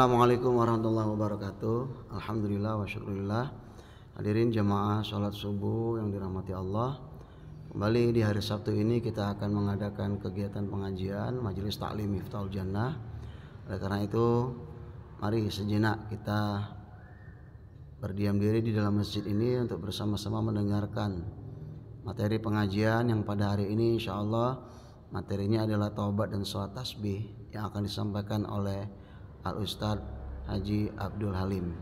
Assalamualaikum warahmatullahi wabarakatuh. Alhamdulillah wa syukurillah. Hadirin jamaah sholat subuh yang dirahmati Allah. Kembali di hari Sabtu ini kita akan mengadakan kegiatan pengajian Majelis Ta'lim Miftahul Jannah. Oleh karena itu, mari sejenak kita berdiam diri di dalam masjid ini untuk bersama-sama mendengarkan materi pengajian yang pada hari ini insyaallah materinya adalah taubat dan sholat tasbih yang akan disampaikan oleh Al-Ustadz Haji Abdul Halim.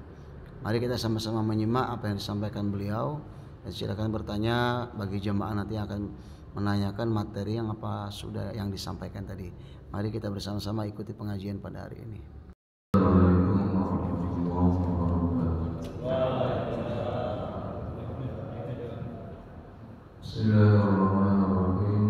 Mari kita sama-sama menyimak apa yang disampaikan beliau dan silakan bertanya bagi jemaah nanti akan menanyakan materi yang apa sudah yang disampaikan tadi. Mari kita bersama-sama ikuti pengajian pada hari ini. Bismillahirrahmanirrahim.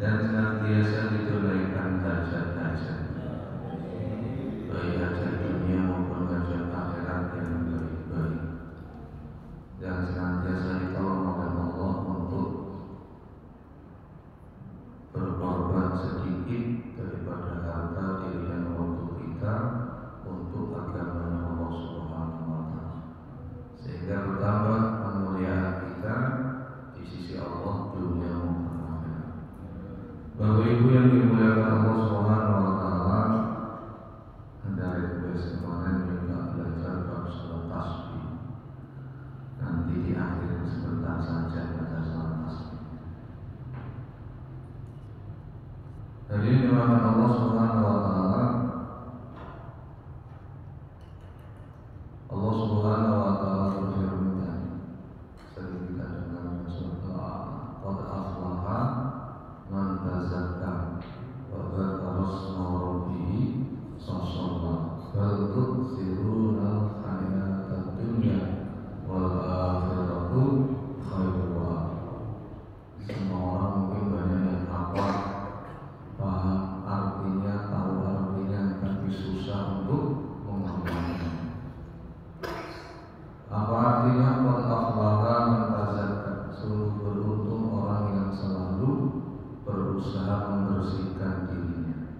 Dan senantiasa ditunaikan hajat-hajat, baik hajat dunia maupun hajat akhirat yang baik-baik, dan senantiasa ditolong oleh Allah untuk berkorban sedikit daripada harta diri dan waktu kita untuk agama Allah Subhanahu wa Ta'ala, sehingga bertambah kemuliaan kita di sisi Allah dunia maupun akhirat. Bapak Ibu yang dimuliakan Allah Subhanahu wa Ta'ala, dari tugas kemarin juga belajar bab sholat tasbih. Nanti di akhir sebentar saja baca sholat tasbih. Jadi dimuliakan Allah Subhanahu wa Ta'ala, Allah Subhanahu wa Ta'ala berfirman, sering kita dengar surat Al-A'la, qad aflaha man tazakka wa dzakara isma rabbih fasalla bal tu'thiruna al-hayata dunya wal akhiratu khairun wa abqa. Semua orang mungkin banyak yang hafal, paham artinya, tahu artinya, tapi susah untuk mengamalkan. Apa artinya qad aflaha man tazakka? Sungguh beruntung orang yang selalu berusaha membersihkan dirinya.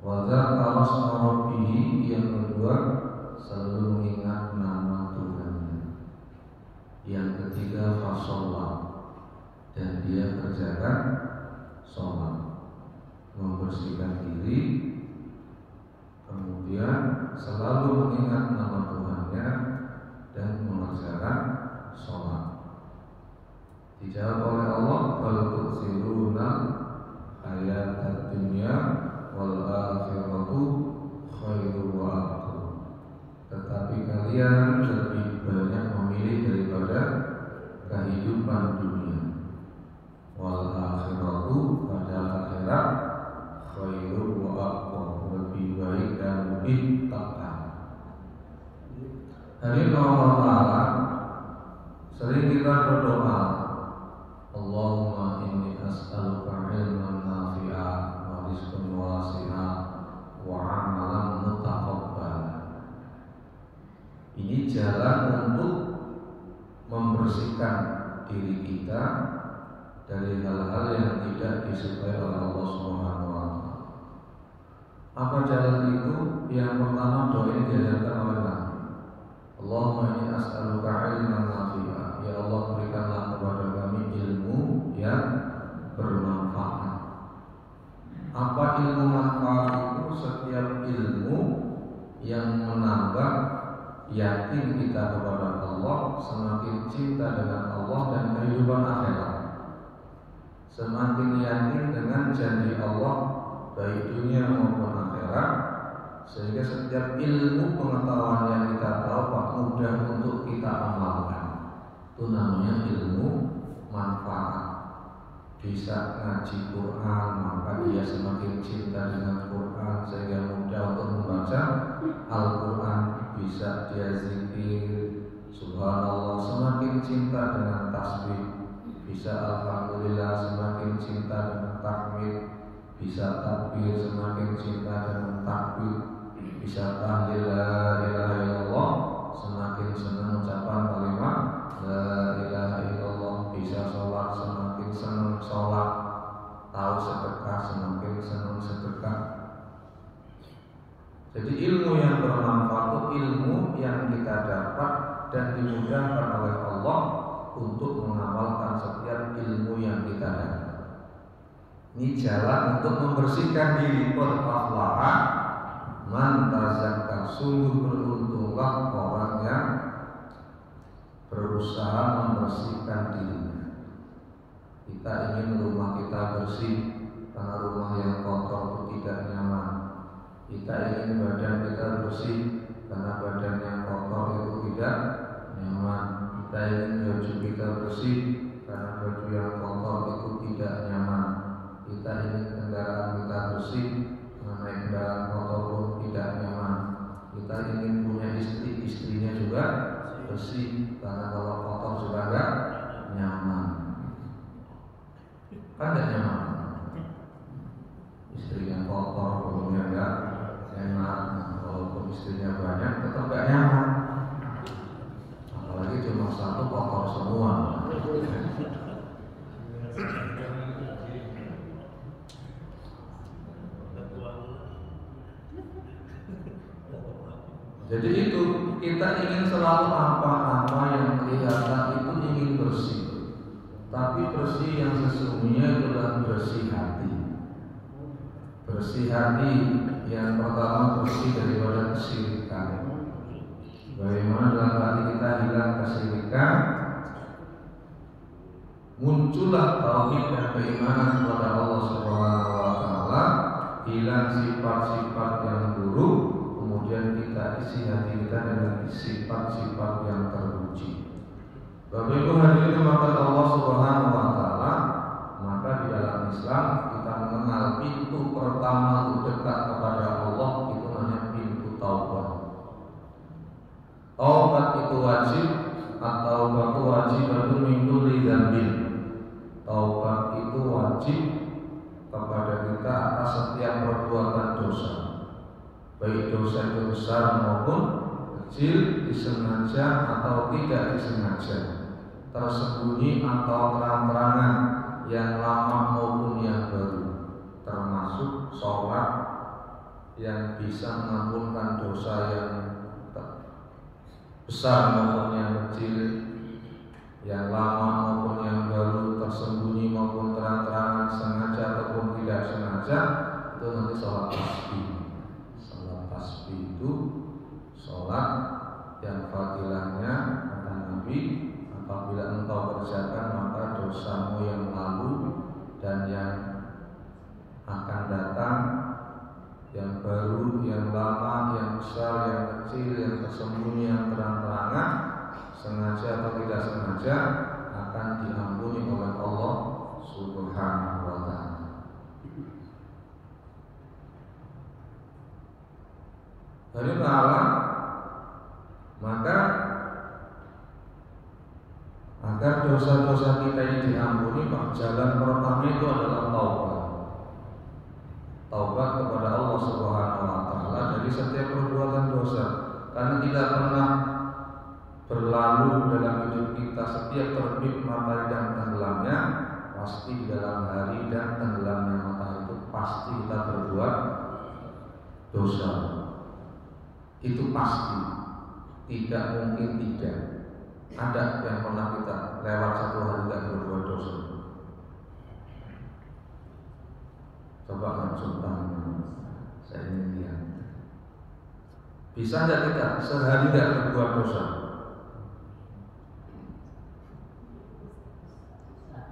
Wa dzakara isma rabbih, yang kedua selalu mengingat nama Tuhannya. Yang ketiga fasalla, dan dia kerjakan sholat, membersihkan diri, kemudian selalu mengingat Jadi Allah Ta'ala sering kita berdoa, Allahumma inni as'aluka ilman nafi'an wa rizqan wasi'an wa amalan mutaqabbal. Ini jalan untuk membersihkan diri kita dari hal-hal yang tidak disukai oleh Allah Subhanahu wa Ta'ala. Apa jalan itu? Yang pertama, doa yang diajarkan oleh Nabi. Allahumma inni as'aluka ilman nafi'an. Ya Allah, berikanlah kepada kami ilmu yang bermanfaat. Apa ilmu manfaat itu? Setiap ilmu yang menambah yakin kita kepada Allah, semakin cinta dengan Allah dan kehidupan akhirat, semakin yakin dengan janji Allah baik dunia maupun akhirat, sehingga setiap ilmu pengetahuan yang kita tahu Pak, mudah untuk kita amalkan. Itu namanya ilmu manfaat. Bisa ngaji Quran, maka dia semakin cinta dengan Quran sehingga mudah untuk membaca Al-Quran. Bisa dia zikir subhanallah, semakin cinta dengan tasbih. Bisa alhamdulillah, semakin cinta dengan takbir. Bisa takbir, semakin cinta dengan takbir. Bisa tahlil la ilaha illallah, semakin senang ucapan kalimat la ilaha illallah. Bisa sholat, semakin senang sholat. Tahu sedekah, semakin senang sedekah. Jadi ilmu yang bermanfaat itu ilmu yang kita dapat dan dimudahkan oleh Allah untuk mengamalkan setiap ilmu yang kita dapat. Ini jalan untuk membersihkan diri. Qad aflaha man tazakka. Sungguh beruntunglah orang yang berusaha membersihkan dirinya. Kita ingin rumah kita bersih, karena rumah yang kotor itu tidak nyaman. Kita ingin badan kita bersih, karena badan yang kotor itu tidak nyaman. Kita ingin baju kita bersih, karena baju yang kotor itu tidak nyaman. Kita ingin kendaraan kita bersih, karena naik kendaraan kotor pun tidak nyaman. Kita ingin punya istri, istrinya juga bersih, karena kalau kotor juga enggak nyaman. Kan tidak nyaman. Istrinya kotor, baunya enggak enak. Walaupun istrinya banyak, tetap enggak nyaman. Apalagi cuma satu, kotor semua. Jadi itu, kita ingin selalu apa-apa yang kelihatan itu ingin bersih. Tapi bersih yang sesungguhnya adalah bersih hati. Bersih hati yang pertama bersih daripada kesyirikan. Bagaimana dalam hati kita hilang kesyirikan, muncullah tauhid dan keimanan kepada Allah Subhanahu wa Ta'ala, hilang sifat-sifat yang buruk, kemudian kita isi hati kita dengan sifat-sifat yang terpuji. Bapak Ibu hadirin dirahmati Allah Subhanahu wa Ta'ala, maka di dalam Islam kita mengenal pintu pertama untuk dekat kepada Allah itu namanya pintu taubat. Taubat itu wajib, atau batu wajib batu minggu lidambin. Taubat itu wajib kepada kita atas setiap perbuatan dosa, baik dosa itu besar maupun kecil, disengaja atau tidak disengaja, tersembunyi atau terang-terangan, yang lama maupun yang baru, termasuk sholat yang bisa mengampunkan dosa yang besar maupun yang kecil, yang lama maupun yang baru, tersembunyi maupun terang-terangan, sengaja ataupun tidak sengaja. Itu nanti sholat tasbih. Sholat tasbih itu sholat yang fadilahnya kata Nabi, apabila engkau kerjakan maka dosamu yang lalu dan yang akan datang, yang baru, yang lama, yang besar, yang kecil, yang tersembunyi, yang terang-terangan, sengaja atau tidak sengaja, akan diampuni oleh Allah Subhanahu wa Ta'ala. Dari Allah, maka diampuni, jalan pertama itu adalah taubat. Taubat kepada Allah Subhanahu wa taala dari setiap perbuatan dosa. Karena tidak pernah berlalu dalam hidup kita setiap terbit matahari dan tenggelamnya, pasti di dalam hari dan tenggelamnya matahari itu pasti kita berbuat dosa. Itu pasti, tidak mungkin tidak. Ada yang pernah kita lewat satu hari tidak berbuat dosa? Coba langsung tangan, saya ingin lihat. Bisa tidak kita sehari tidak berbuat dosa?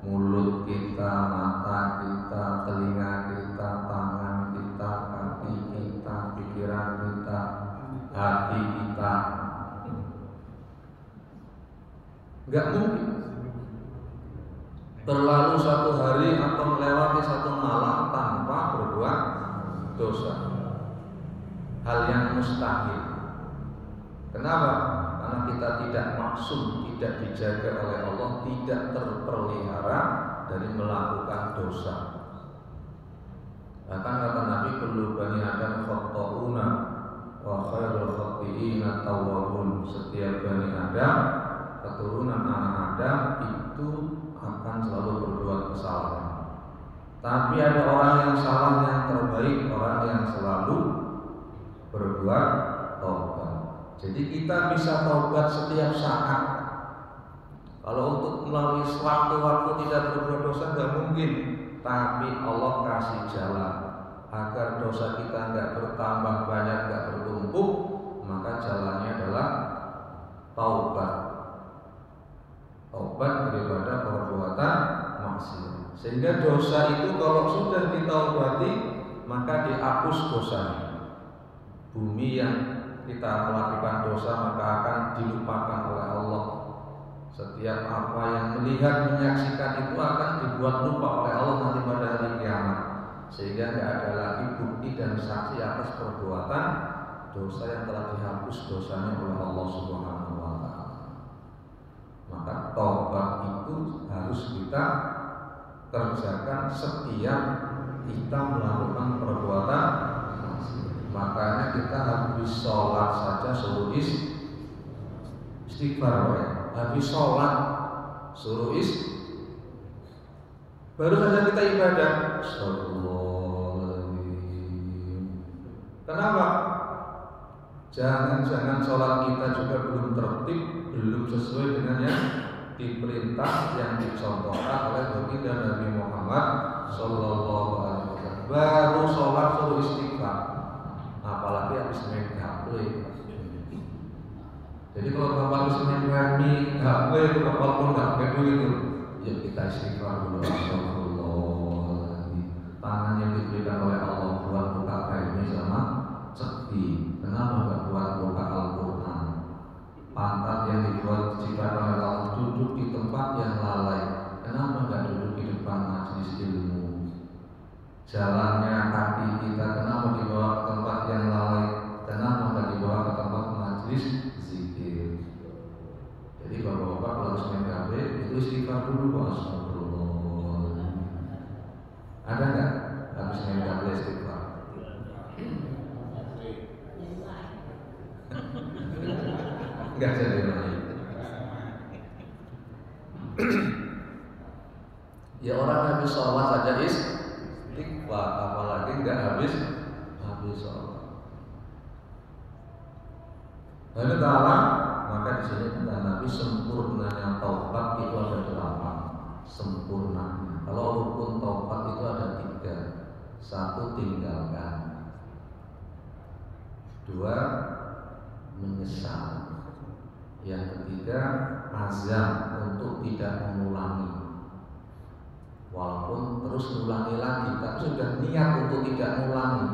Mulut kita, mata kita, telinga kita, tangan kita, kaki kita, pikiran kita, hati kita. Enggak mungkin terlalu satu hari atau melewati satu malam tanpa berbuat dosa. Hal yang mustahil. Kenapa? Karena kita tidak maksum, tidak dijaga oleh Allah, tidak terpelihara dari melakukan dosa. Bahkan kata Nabi, kullu bani Adam khata'una wa khairul khathi'ina tawwabun. Setiap bani Adam, keturunan anak Adam itu akan selalu berbuat kesalahan. Tapi ada orang yang salah yang terbaik, orang yang selalu berbuat taubat. Jadi kita bisa taubat setiap saat. Kalau untuk melalui waktu-waktu tidak berbuat dosa nggak mungkin. Tapi Allah kasih jalan agar dosa kita nggak bertambah banyak, nggak bertumpuk. Maka jalannya adalah taubat. Taubat daripada perbuatan maksiat. Sehingga dosa itu kalau sudah ditaubati maka dihapus dosanya. Bumi yang kita melakukan dosa maka akan dilupakan oleh Allah. Setiap apa yang melihat, menyaksikan itu akan dibuat lupa oleh Allah nanti pada hari kiamat. Sehingga tidak ada lagi bukti dan saksi atas perbuatan dosa yang telah dihapus dosanya oleh Allah Subhanahu wa taala. Maka taubat itu harus kita kerjakan setiap kita melakukan perbuatan. Makanya kita habis sholat saja suruh istighfar ya. Habis sholat suruh baru saja kita ibadah. Astagfirullahaladzim. Kenapa? Jangan-jangan sholat kita juga belum tertib, belum sesuai dengan yang diperintah, yang dicontohkan oleh baginda Nabi Muhammad Sallallahu Alaihi Wasallam. Baru sholat suruh istighfar, apalagi habis main HP. Jadi kalau bapak habis main HP itu walaupun nggak pakai duit itu, ya kita istighfar dulu. Astagfirullahaladzim. Tangan yang diberikan oleh Allah buat buka kainnya sama cekti. Kenapa nggak buat buka Al-Quran? Pantat yang dibuat diciptakan oleh Allah duduk di tempat yang lalai. Kenapa nggak duduk di depan majelis ilmu? Jalannya kaki kita kenapa dibawa ke tempat yang lalai? Kenapa nggak dibawa ke tempat majelis zikir? Jadi bapak-bapak kalau harus main HP itu istighfar dulu. Astagfirullah. Ada nggak habis main HP istighfar? Enggak jadi lagi. Ya orang habis sholat saja istighfar, apalagi enggak habis sholat. Lalu ta'ala, maka di sini kata Nabi sempurnanya taubat itu ada 8 sempurnanya. Kalau rukun taubat itu ada 3. 1 tinggalkan, 2 menyesal, yang ketiga azam untuk tidak mengulangi. Walaupun terus mengulangi lagi, tapi sudah niat untuk tidak mengulangi.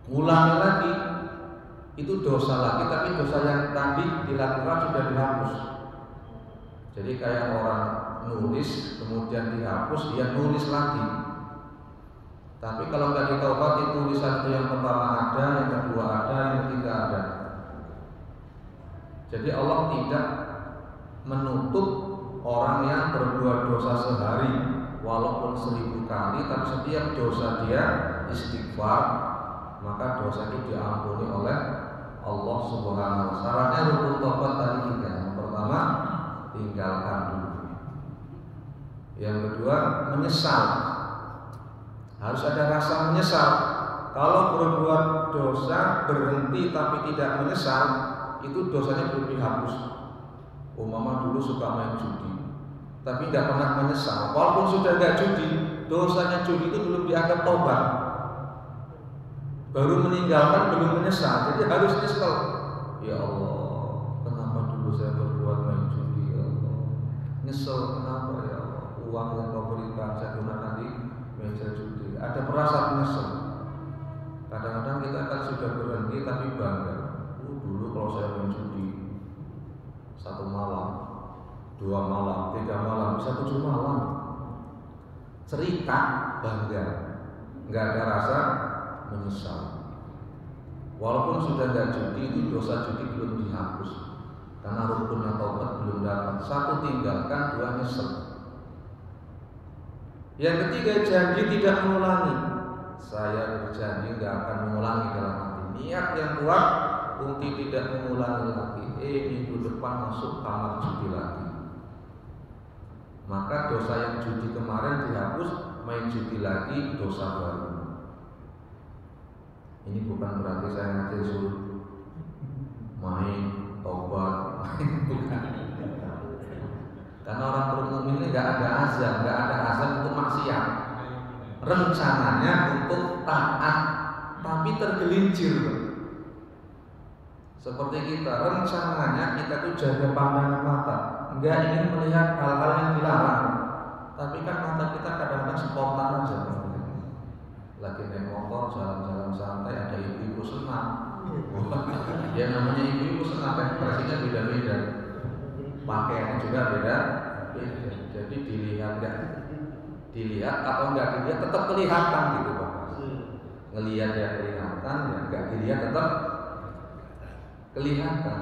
Mengulangi lagi itu dosa lagi, tapi dosa yang tadi dilakukan sudah dihapus. Jadi kayak orang nulis kemudian dihapus, dia nulis lagi. Tapi kalau nggak ditaubati, tulisan itu yang pertama ada, yang kedua ada, yang ketiga ada. Jadi Allah tidak menutup orang yang berbuat dosa sehari walaupun 1000 kali, tapi setiap dosa dia istighfar, maka dosa itu diampuni oleh Allah Subhanahu wa Ta'ala. Syaratnya rukun taubat tadi 3. Yang pertama, tinggalkan dulu. Yang kedua, menyesal. Harus ada rasa menyesal. Kalau berbuat dosa berhenti tapi tidak menyesal, itu dosanya belum dihapus. Umpama dulu suka main judi, tapi tidak pernah menyesal. Walaupun sudah tidak judi, dosanya judi itu belum dianggap tobat. Baru meninggalkan belum menyesal. Jadi harus nyesal. Ya Allah, kenapa dulu saya berbuat main judi? Ya Allah, nyesel kenapa ya Allah? Uang yang kau berikan saya gunakan di meja judi. Ada perasaan nyesel. Kadang-kadang kita akan sudah berhenti tapi bangga. Dulu kalau saya main judi 1 malam, 2 malam, 3 malam, bisa 7 malam, cerita bangga, nggak ada rasa menyesal. Walaupun sudah nggak judi, itu dosa judi belum dihapus karena rukunnya taubat belum dapat. 1, tinggalkan, 2, nyesel. Yang ketiga, janji tidak mengulangi. Saya berjanji nggak akan mengulangi dalam hati. Niat yang kuat untuk tidak mengulangi lagi. Minggu depan masuk kamar judi lagi. Maka dosa yang judi kemarin dihapus, main judi lagi, dosa baru. Ini bukan berarti saya ngajak suruh main taubat, bukan. Karena orang berumum ini nggak ada azam untuk maksiat. Rencananya untuk taat, tapi tergelincir. Seperti kita, rencananya kita tuh jaga pandangan mata, nggak ingin melihat hal-hal yang dilarang. Tapi kan mata kita kadang-kadang spontan aja. Lagi naik motor, jalan-jalan santai, ada ibu-ibu senang. Ya namanya ibu-ibu senang, ekspresinya beda-beda, pakaiannya juga beda. Jadi dilihat atau nggak dilihat tetap kelihatan gitu Pak. Ngelihat ya kelihatan, ya nggak dilihat tetap kelihatan.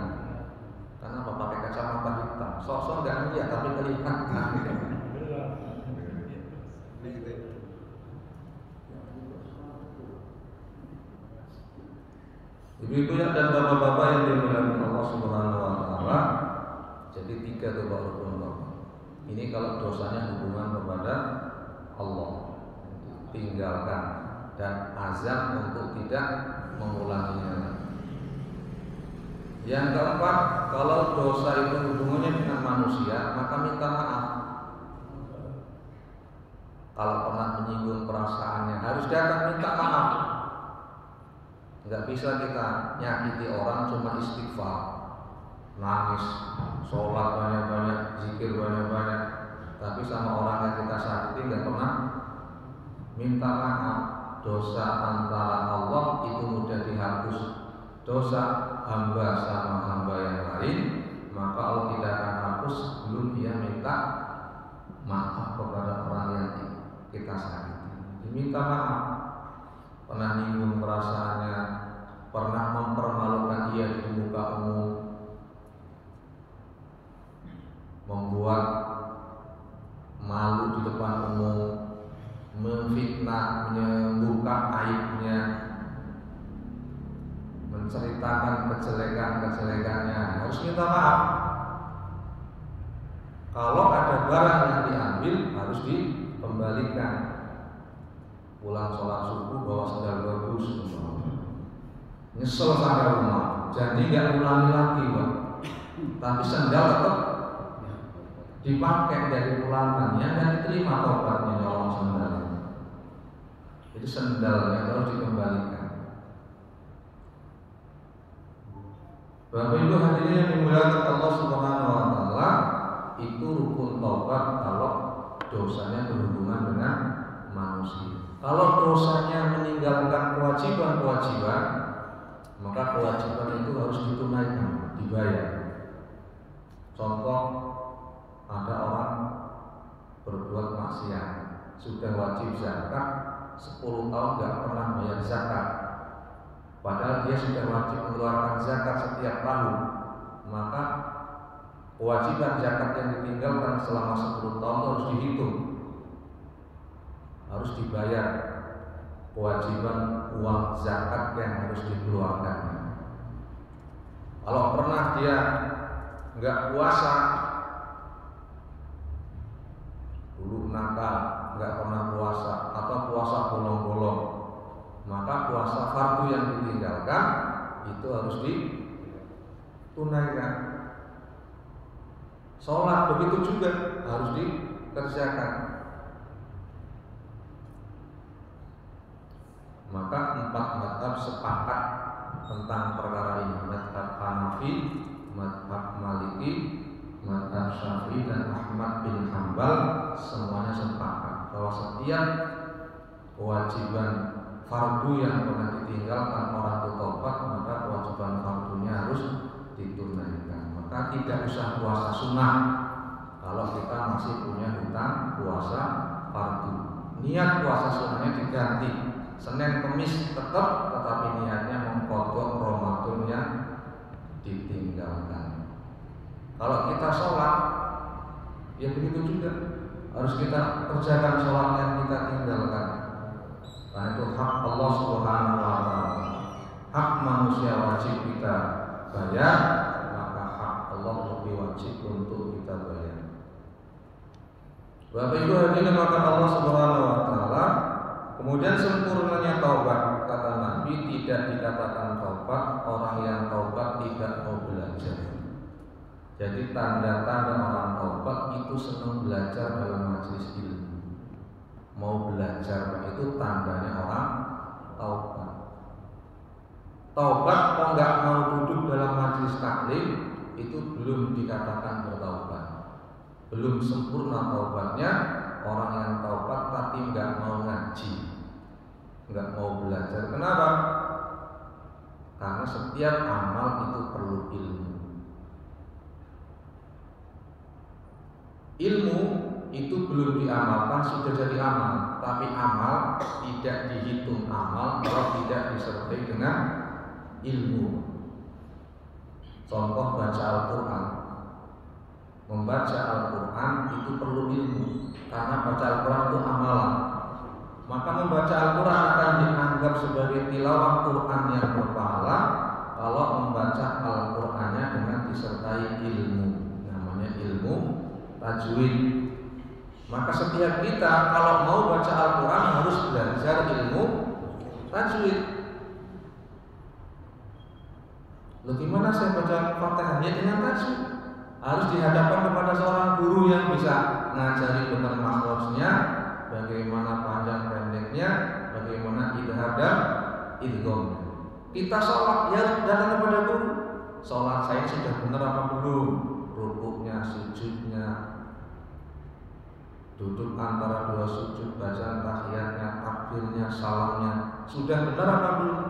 Karena apa? Pakai kacamata hitam, sosok nggak ngelihat tapi kelihatan. Ibu-ibu dan bapak-bapak yang dimuliakan Allah Subhanahu wa Ta'ala, jadi 3 tuh rukun taubat. Ini kalau dosanya hubungan kepada Allah, tinggalkan, dan azam untuk tidak mengulanginya. Yang keempat, kalau dosa itu hubungannya dengan manusia, maka minta maaf. Kalau pernah menyinggung perasaannya, harus datang minta maaf. Nggak bisa kita nyakiti orang cuma istighfar, nangis, sholat banyak-banyak, zikir banyak-banyak, tapi sama orang yang kita sakiti nggak pernah minta maaf. Dosa antara Allah itu mudah dihapus. Dosa hamba sama hamba yang lain, maka Allah tidak akan hapus sebelum dia minta maaf kepada orang yang kita sakiti. Diminta maaf. Pernah nyinggung perasaannya, pernah mempermalukan dia di muka umum, membuat malu di depan umum, memfitnah, membuka aibnya, menceritakan kejelekan-kejelekannya, harus minta maaf. Kalau ada barang yang diambil harus dikembalikan. Pulang sholat subuh bawa sandal bagus, nyesel sampai rumah, jadi nggak ulangi lagi Pak. Tapi sandal tetap dipakai dari pulangannya dan diterima taubatnya orang sandalnya. Jadi sandalnya harus dikembalikan. Bapak Ibu hadirin yang dimuliakan Allah Subhanahu wa Ta'ala, itu rukun taubat kalau dosanya berhubungan dengan manusia. Kalau dosanya meninggalkan kewajiban-kewajiban, maka kewajiban itu harus ditunaikan, dibayar. Contoh, ada orang berbuat maksiat, sudah wajib zakat, 10 tahun nggak pernah bayar zakat, padahal dia sudah wajib mengeluarkan zakat setiap tahun. Maka kewajiban zakat yang ditinggalkan selama 10 tahun itu harus dihitung, harus dibayar kewajiban uang zakat yang harus dikeluarkan. Kalau pernah dia nggak puasa, dulu nakal, nggak pernah puasa atau puasa bolong-bolong, maka puasa fardu yang ditinggalkan itu harus ditunaikan. Sholat begitu juga harus dikerjakan. Maka 4 mazhab sepakat tentang perkara ini. Mazhab Hanafi, mazhab Maliki, mazhab Syafi'i dan Ahmad bin Hanbal semuanya sepakat bahwa setiap kewajiban fardu yang pernah ditinggalkan orang itu taubat, maka kewajiban fardunya harus ditunaikan. Maka tidak usah puasa sunnah kalau kita masih punya hutang puasa fardu. Niat puasa sunnahnya diganti, Senin Kemis tetap, tetapi niatnya mengkodok Ramadan yang ditinggalkan. Kalau kita sholat, ya begitu juga, harus kita kerjakan sholat yang kita tinggalkan. Karena itu hak Allah Subhanahu wa Ta'ala, hak manusia wajib kita bayar, maka hak Allah lebih wajib untuk kita bayar. Bapak Ibu hadirin maka Allah Subhanahu wa Ta'ala, kemudian sempurnanya taubat, kata Nabi, tidak dikatakan taubat orang yang taubat tidak mau belajar. Jadi tanda-tanda orang taubat itu senang belajar dalam majelis ilmu. Mau belajar itu tandanya orang taubat. Taubat kalau nggak mau duduk dalam majelis taklim itu belum dikatakan bertaubat. Belum sempurna taubatnya orang yang taubat tapi nggak mau ngaji, nggak mau belajar. Kenapa? Karena setiap amal itu perlu ilmu. Ilmu itu belum diamalkan sudah jadi amal, tapi amal tidak dihitung amal kalau tidak disertai dengan ilmu. Contoh baca Al-Quran. Membaca Al-Quran itu perlu ilmu, karena baca Al-Quran itu amalan. Maka membaca Al-Quran akan dianggap sebagai tilawah Quran yang berpahala kalau membaca Al-Qurannya dengan disertai ilmu, namanya ilmu tajwid. Maka setiap kita kalau mau baca Al-Quran harus belajar ilmu tajwid. Loh, gimana saya baca Fatihahnya dengan tajwid? Harus dihadapkan kepada seorang guru yang bisa ngajari benar makhrajnya, bagaimana panjang pendeknya, bagaimana idhar dan idgham. Kita sholat ya datang kepada guru. Sholat saya sudah benar apa belum? Rukuknya, sujudnya, duduk antara dua sujud, bacaan tahiyatnya, takbirnya, salamnya, sudah benar apa belum?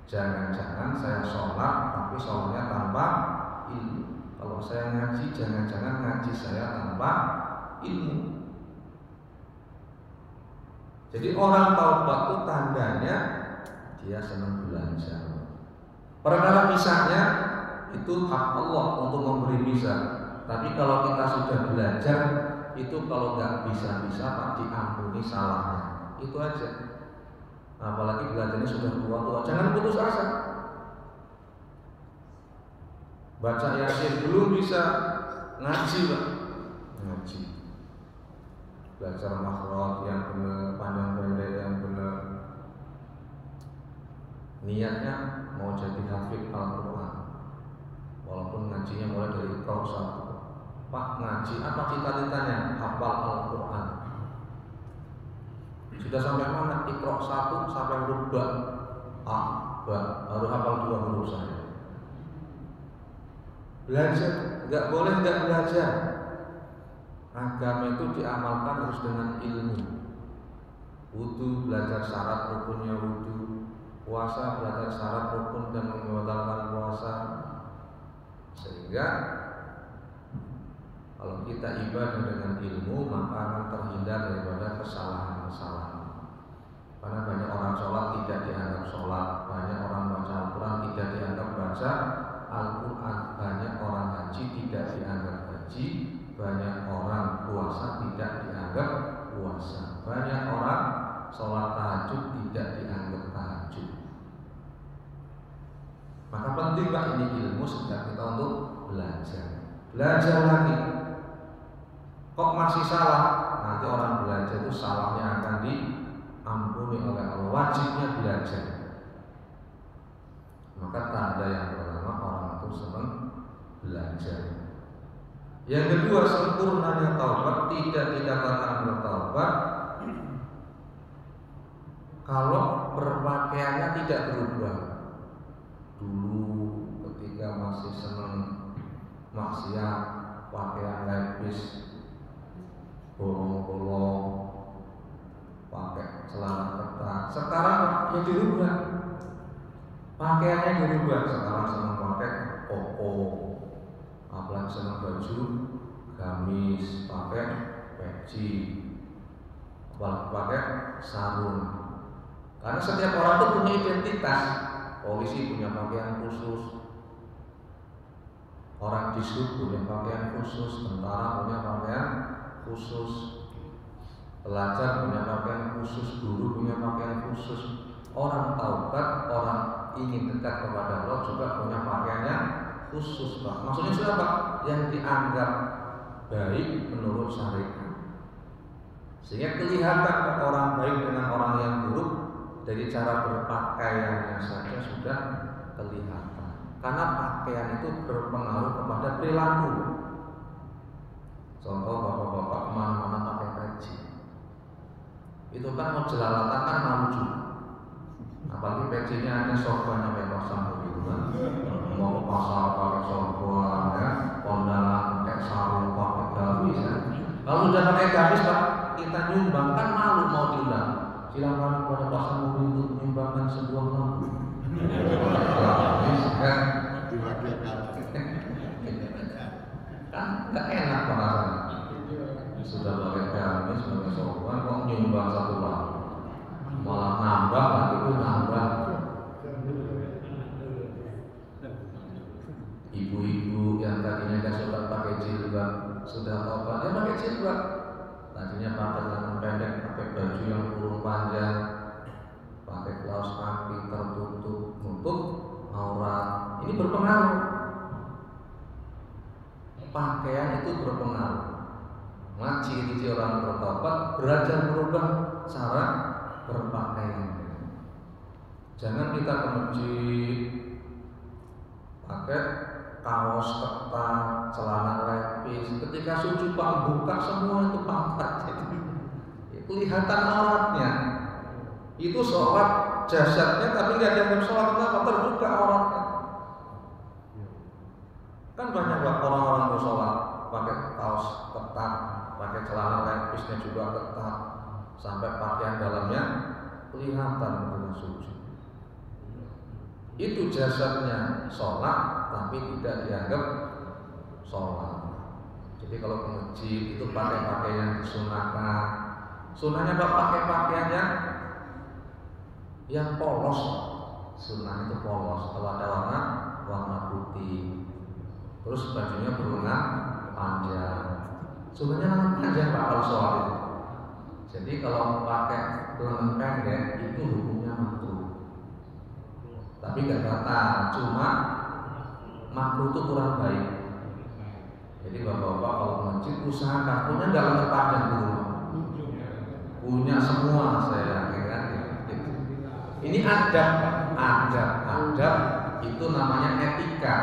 Jangan-jangan saya sholat tapi sholatnya tanpa ilmu. Kalau saya ngaji, jangan-jangan ngaji saya tanpa ilmu. Jadi orang taubat itu tandanya dia senang belajar. Perkara pisahnya itu hak Allah untuk memberi visa. Tapi kalau kita sudah belajar, itu kalau nggak bisa-bisa Pak diampuni salahnya. Itu aja. Apalagi belajarnya sudah tua-tua, jangan putus asa. Baca Yasin belum bisa, ngaji Pak, ngaji. Belajar makhraj yang benar, panjang pendek yang benar. Niatnya mau jadi hafid Al-Quran, walaupun ngajinya mulai dari Iqra 1. Pak ngaji apa cita-citanya? Hafal Al-Quran. Sudah sampai mana? Iqra 1 sampai huruf ba, a, ba, baru hafal 2 huruf saya. Belajar, nggak boleh nggak belajar. Agama itu diamalkan harus dengan ilmu. Wudu belajar syarat rukunnya wudu, puasa belajar syarat rukun dan membatalkan puasa. Sehingga kalau kita ibadah dengan ilmu maka akan terhindar daripada kesalahan-kesalahan. Karena banyak orang sholat tidak dianggap sholat, banyak orang baca Al-Quran tidak dianggap baca Al-Quran, banyak orang haji tidak sholat tahajud tidak dianggap tahajud. Maka penting Pak ini ilmu sejak kita untuk belajar lagi. Kok masih salah? Nanti orang belajar itu salahnya akan diampuni oleh Allah. Wajibnya belajar. Maka tanda yang pertama orang itu senang belajar. Yang kedua, sempurnanya taubat tidak dikatakan bertaubat kalau berpakaiannya tidak berubah. Dulu ketika masih senang maksiat, pakaian lepis, bolong-bolong, pakai celana ketat. Sekarang ya dirubah, pakaiannya dirubah. Sekarang senang pakai koko, apalagi senang baju gamis, pakai peci, apalagi pakai sarung. Karena setiap orang itu punya identitas. Polisi punya pakaian khusus, orang dishub punya pakaian khusus, tentara punya pakaian khusus, pelajar punya pakaian khusus, guru punya pakaian khusus. Orang taubat, orang ingin dekat kepada Allah juga punya pakaiannya khusus, Pak. Maksudnya siapa? Yang dianggap baik menurut syariat. Sehingga kelihatan orang baik dengan orang yang buruk dari cara berpakaiannya saja sudah kelihatan. Karena pakaian itu berpengaruh kepada perilaku. Contoh bapak-bapak kemana-mana pakai peci, itu kan mau jelalatan kan malu juga. Apalagi pecinya ada sorbannya kayak pasang begitu kan. Mau ke pasar pakai sorban, ya, kondangan pakai sarung, pakai gamis. Ya. Kalau udah pakai gamis Pak, kita nyumbang kan malu mau diundang. Silakan kepada pasar mobil untuk menyumbangkan sebuah lagu. Gamis kan, kan nggak enak rasanya. Sudah pakai gamis, pakai sorban, kok nyumbang satu lagu. Malah nambah lagi itu nambah. Ibu-ibu yang tadinya nggak suka pakai jilbab sudah tobat, dia pakai jilbab. Tadinya pakai lengan pendek, pakai baju yang kurung panjang, pakai kaos kaki tertutup, nutup aurat. Ini berpengaruh. Pakaian itu berpengaruh. Ciri-ciri orang bertobat, belajar berubah cara berpakaian. Jangan kita ke masjid pakai kaos ketat, celana lepis. Ketika sujud Pak buka semua itu pantat. Kelihatan auratnya. Itu sholat jasadnya tapi nggak dianggap sholat. Kenapa? Terbuka auratnya. Kan banyak Pak orang-orang yang sholat pakai kaos ketat, pakai celana lepisnya juga ketat, sampai pakaian dalamnya kelihatan ketika sujud. Itu jasadnya sholat tapi tidak dianggap sholat. Jadi kalau ke masjid itu pakai pakaian yang disunahkan. Sunahnya pakai pakaian yang polos. Sunah itu polos. Kalau ada warna putih. Terus bajunya berlengan panjang. Sunahnya lengan panjang Pak kalau sholat itu. Jadi kalau pakai lengan pendek itu hukumnya makruh. Tapi nggak batal, cuma makruh itu kurang baik. Jadi bapak-bapak kalau masjid usahakan punya nggak lengan panjang di rumah. Punya semua saya kira. Ini adab, adab itu namanya etika.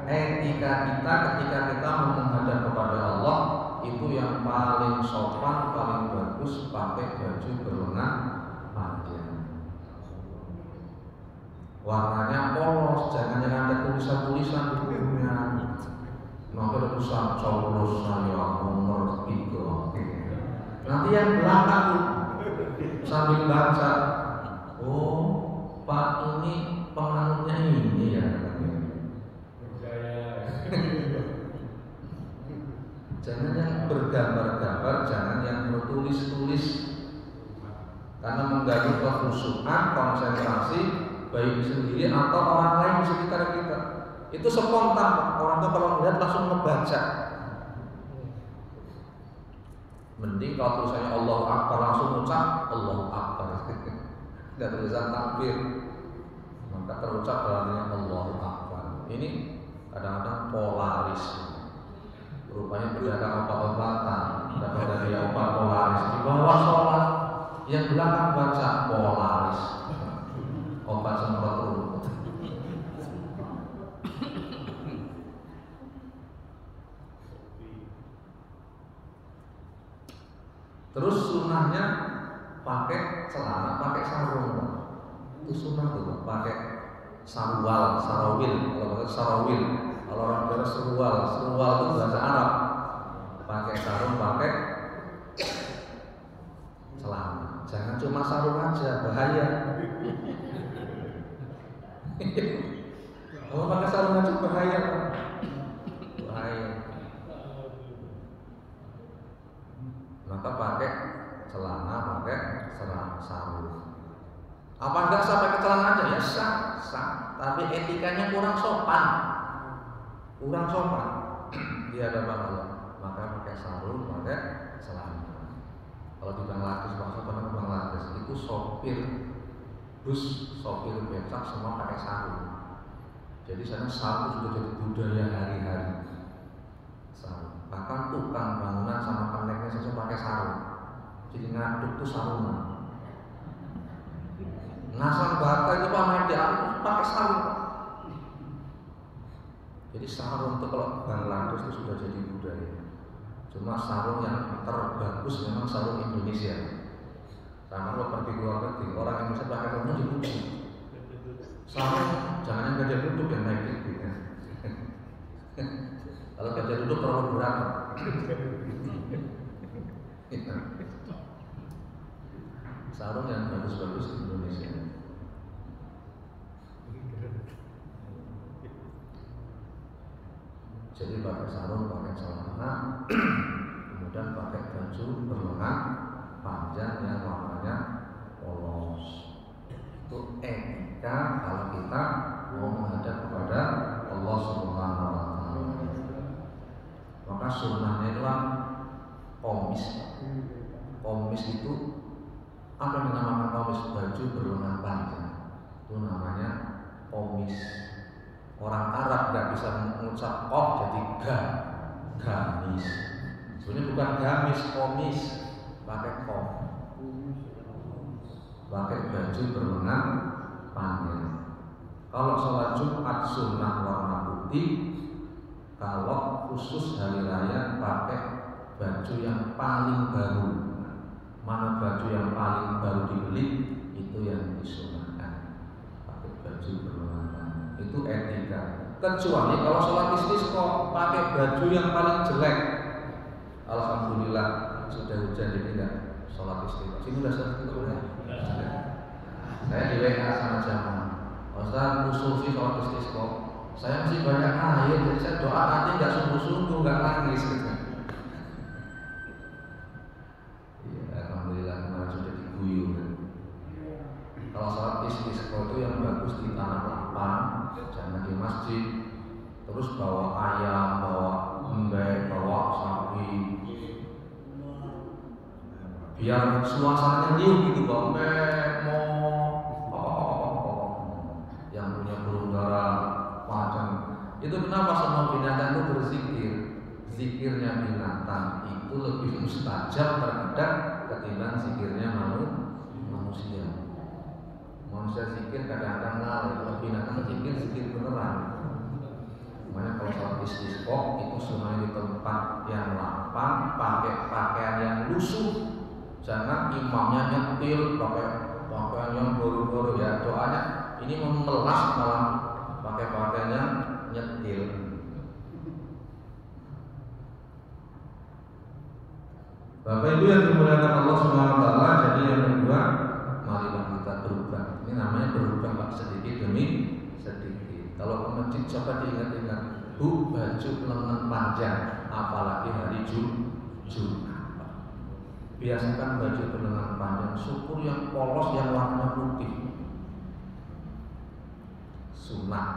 Etika kita ketika kita mau menghadap kepada Allah itu yang paling sopan, paling bagus pakai baju berlengan panjang. Warnanya polos, jangan yang ada tulisan-tulisan di bukunya. Nanti ada tulisan coblos saya nomor 3. Nanti yang belakang tuh sambil baca, oh Pak ini penganutnya ini ya. Jangan yang bergambar-gambar, jangan yang bertulis-tulis, karena mengganggu kekhusyukan, konsentrasi baik sendiri atau orang lain di sekitar kita. Itu spontan, orang tuh kalau melihat langsung membaca. Mending kalau tulisannya Allahu Akbar langsung ucap Allahu Akbar. Tidak tulisan takbir, maka terucap dalamnya Allahu Akbar. Ini kadang-kadang polaris. Rupanya pedagang obat-obatan dapat dari obat polaris di bawah sholat, yang belakang baca polaris, obat semprot rumput. Terus sunnahnya pakai celana, pakai sarung. Itu sunnah tuh, pakai sarwal, sarawil. Kalau pakai sarawil, kalau orang Jawa serual, serual itu bahasa Arab. Pakai sarung, pakai celana. Jangan cuma sarung aja, bahaya. Kalau pakai sarung aja bahaya, bahaya. Maka pakai celana, pakai sarung. Apa enggak sah pakai celana aja? Ya sah, sah. Tapi etikanya kurang sopan, di hadapan Allah. Maka pakai sarung, pakai celana. Kalau di Bangladesh, bangsa Bangladesh itu sopir bus, sopir becak semua pakai sarung. Jadi sana sarung sudah jadi budaya hari-hari. Sarung. Bahkan tukang bangunan sama keneknya saja pakai sarung. Jadi ngaduk tuh sarungan. Ngasang bata itu Pak Media pakai sarung. Jadi sarung itu kalau Bangladesh itu sudah jadi budaya. Cuma sarung yang terbagus memang sarung Indonesia. Sama kalau pergi ke luar negeri, orang Indonesia pakai sarung dipuji. Sarung jangan yang gajah duduk yang naik gitu. Kalau gajah duduk terlalu berat. Sarung yang bagus-bagus di Indonesia. Jadi pakai sarung, pakai celana, kemudian pakai baju berlengan panjang yang warnanya polos. Itu etika kalau kita mau menghadap kepada Allah Subhanahu wa Ta'ala. Maka sunnahnya itulah komis. Komis itu apa yang dinamakan komis? Baju berlengan panjang. Itu namanya komis. Orang Arab nggak bisa mengucap kof jadi gamis. Sebenarnya bukan gamis, komis. Pakai kof. Pakai baju berlengan panjang. Kalau sholat Jumat sunnah warna putih. Kalau khusus hari raya pakai baju yang paling baru. Mana baju yang paling baru dibeli itu yang disunahkan. Pakai baju berlengan panjang. Itu etika. Kecuali kalau sholat istisqa pakai baju yang paling jelek. Alhamdulillah sudah hujan jadi enggak sholat istisqa. Sini udah sholat istisqa. Saya di WA sama jamaah. Ustaz usul sholat istisqa. Saya masih banyak air, jadi saya doa nanti nggak sungguh-sungguh, nggak nangis. Iya, alhamdulillah kemarin sudah diguyur. Kalau sholat istisqa itu yang bagus di tanah lapang, jangan di masjid. Terus bawa ayam, bawa embek, bawa sapi. Biar suasananya riuh gitu, bawa embek, yang punya burung dara panjang. Itu kenapa semua binatang itu berzikir? Zikirnya binatang itu lebih mustajab terhadap ketimbang zikirnya manusia. Manusia zikir kadang-kadang lalai, kalau binatang zikir beneran. Makanya kalau sholat istisqa itu semuanya di tempat yang lapang, pakai pakaian yang lusuh. Jangan imamnya nyetil pakai pakaian yang baru-baru ya. Doanya ini memelas malah pakai pakaian yang nyetil. Bapak Ibu yang dimuliakan Allah Subhanahu wa Ta'ala, jadi yang kedua, marilah kita berubah. Ini namanya berubah sedikit demi sedikit. Kalau ke masjid coba diingat-ingat, baju lengan panjang, apalagi hari Jumat. Biasakan baju berlengan panjang, syukur yang polos yang warnanya putih. Sunnah.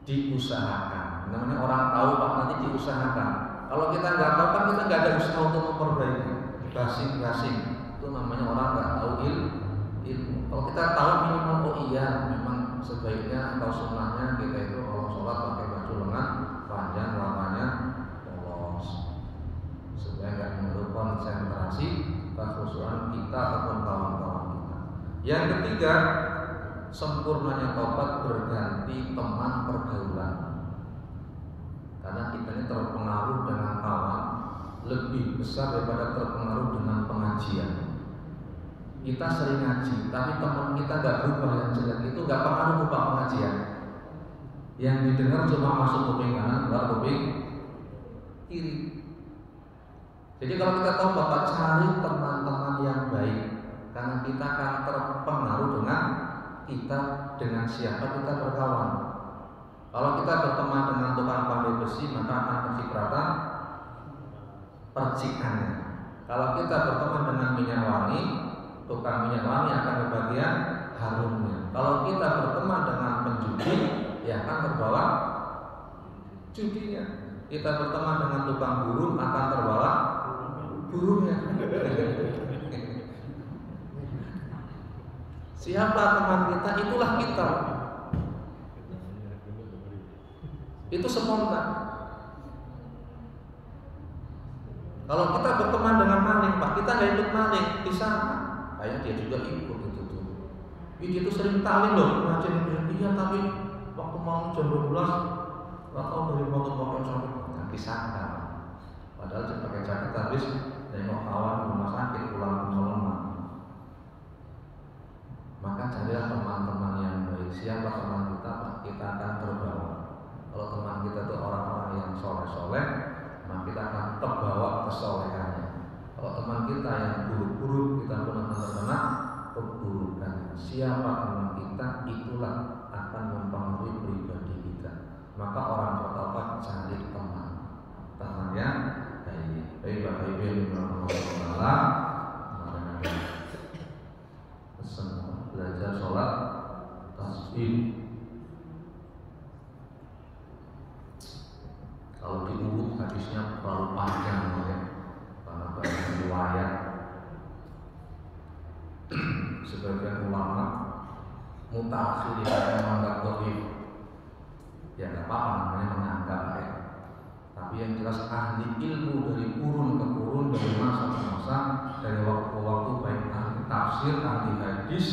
Diusahakan. Namanya orang tahu Pak, nanti diusahakan. Kalau kita nggak tahu kan kita nggak ada usaha untuk memperbaiki. Gasing itu namanya orang nggak tahu ilmu. Kalau kita tahu minimal oh iya memang sebaiknya atau sunnahnya kita itu kalau sholat pakai baju lengan panjang warnanya polos supaya nggak mengganggu konsentrasi kekhusyuan kita ataupun kawan-kawan kita. Yang ketiga, sempurnanya taubat berganti teman pergaulan. Karena kita ini terpengaruh dengan kawan lebih besar daripada terpengaruh dengan pengajian. Kita sering ngaji, tapi teman kita nggak berubah yang jelek itu nggak pengaruh berupa pengajian. Yang didengar cuma masuk kuping kanan, keluar kuping kiri. Jadi kalau kita tahu Bapak cari teman-teman yang baik, karena kita akan terpengaruh dengan kita dengan siapa kita berkawan. Kalau kita berteman dengan tukang pandai besi, maka akan tercipratan percikannya. Kalau kita berteman dengan minyak wangi, tukang minyak wangi akan kebagian harumnya. Kalau kita berteman dengan penjudi, ya akan terbawa judinya. Kita berteman dengan tukang burung akan terbawa burungnya. Siapa teman kita, itulah kita. Itu spontan. Kalau kita berteman dengan maling, Pak, kita nggak ikut maling, bisa kayak dia juga ikut itu tuh. Dia tuh sering talim loh, ngajarin dia, tapi waktu mau jam 12 nggak tahu dari waktu pakai jaket, nggak disangka. Padahal dia pakai jaket habis nengok kawan di rumah sakit pulang lemah. Maka carilah teman-teman yang baik. Siapa teman kita, Pak, kita akan terbawa. Kalau teman kita itu orang-orang yang soleh-soleh, maka kita akan terbawa kesolehannya. Kalau teman kita yang buruk-buruk, kita pun akan terkena keburukan. Siapa teman kita, itulah akan mempengaruhi pribadi kita. Maka orang bertaubat cari teman yang baik. Baik Bapak Ibu yang dirahmati Allah, pesan belajar sholat tasbih. Kalau diurut hadisnya terlalu panjang ya, karena banyak riwayat. Sebagian ulama mutakhir yang menganggap dhaif, ya nggak apa-apa namanya menganggap ya. Tapi yang jelas ahli ilmu dari kurun ke kurun, dari masa ke masa, dari waktu ke waktu, baik ahli tafsir, ahli hadis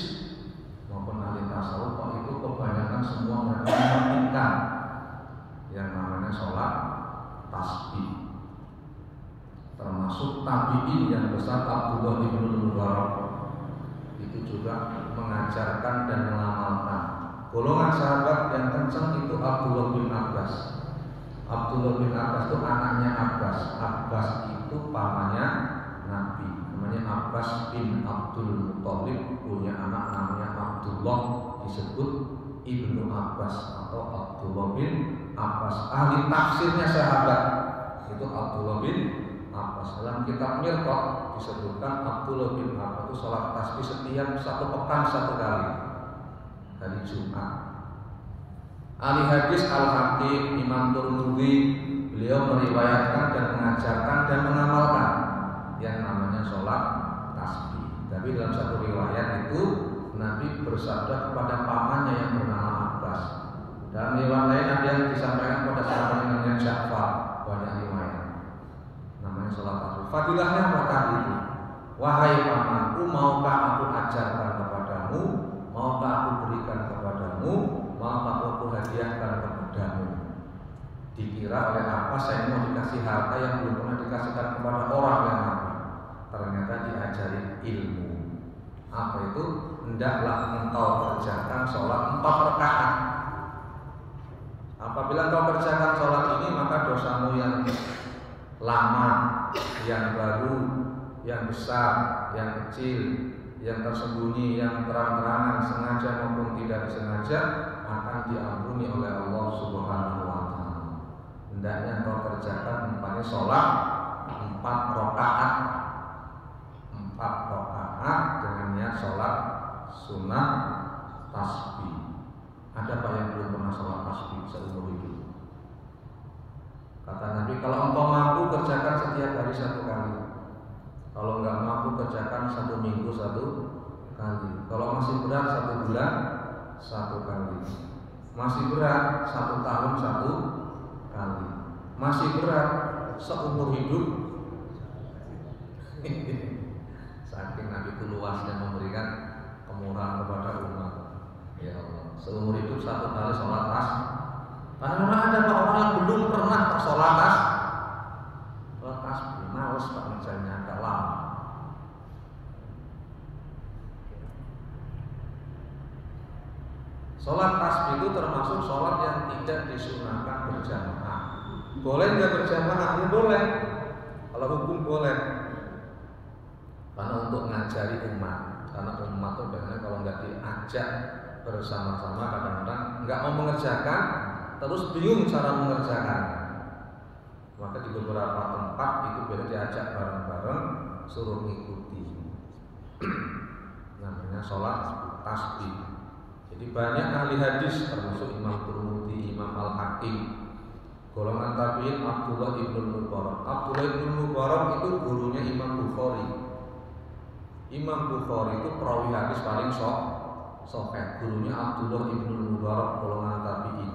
maupun ahli tasawuf, itu kebanyakan semua mereka mementingkan yang namanya sholat tasbih. Termasuk tabi'in yang besar Abdullah bin Mubarak itu juga mengajarkan dan mengamalkan. Golongan sahabat yang kencang itu Abdullah bin Abbas. Abdullah bin Abbas itu anaknya Abbas. Abbas itu pamannya Nabi. Namanya Abbas bin Abdul Muthalib, punya anak namanya Abdullah, disebut Ibnu Abbas atau Abdullah bin Abbas. Ahli tafsirnya sahabat itu Abdullah bin Abbas. Dalam kitab Mirqat disebutkan Abdullah bin Abbas itu sholat tasbih setiap satu pekan satu kali, hari Jumat. Ahli hadis Al-Hakim Imam Tirmidzi, beliau meriwayatkan dan mengajarkan dan mengamalkan yang namanya sholat tasbih. Tapi dalam satu riwayat itu Nabi bersabda kepada pamannya yang bernama Abbas. Dalam riwayat lain ada yang disampaikan kepada sahabat yang namanya Ja'far. Banyak riwayat. Namanya sholat tasbih. Fadilahnya apa tadi itu? Wahai pamanku, maukah aku ajarkan kepadamu? Maukah aku berikan kepadamu? Maukah aku hadiahkan kepadamu? Dikira oleh Abbas saya mau dikasih harta yang belum pernah dikasihkan kepada orang yang Nabi. Ternyata diajarin ilmu. Apa itu? Hendaklah engkau kerjakan sholat 4 rakaat. Apabila engkau kerjakan sholat ini, maka dosamu yang lama, yang baru, yang besar, yang kecil, yang tersembunyi, yang terang-terangan, sengaja maupun tidak disengaja, akan diampuni oleh Allah Subhanahu wa Ta'ala. Hendaknya engkau kerjakan umpamanya sholat 4 rakaat. 4 rakaat dengan niat sholat sunnah tasbih. Ada Pak yang belum pernah sholat tasbih seumur hidup? Kata Nabi, kalau engkau mampu kerjakan setiap hari 1 kali. Kalau enggak mampu kerjakan 1 minggu 1 kali. Kalau masih berat 1 bulan 1 kali. Masih berat 1 tahun 1 kali. Masih berat seumur hidup. Saking Nabi itu luasnya memberikan kemurahan kepada umat. Ya Allah, seumur hidup 1 kali sholat tasbih. Karena memang ada orang yang belum pernah sholat tasbih, males Pak ngerjainnya, agak lama. Sholat tasbih itu termasuk sholat yang tidak disunahkan berjamaah. Boleh nggak berjamaah? Ya boleh. Kalau hukum boleh. Karena untuk ngajari umat. Karena umat itu biasanya kalau nggak diajak bersama-sama kadang-kadang nggak mau mengerjakan, terus bingung cara mengerjakan. Maka di beberapa tempat itu biar diajak bareng-bareng, suruh ngikuti. Namanya sholat tasbih. Jadi banyak ahli hadis termasuk Imam Tirmidzi, Imam Al-Hakim, golongan tabi'in Abdullah ibn Mubarak. Abdullah ibn Mubarak itu gurunya Imam Bukhari. Imam Bukhari itu perawi hadis paling sahih. Gurunya Abdullah ibn Mubarak, golongan tabi'in.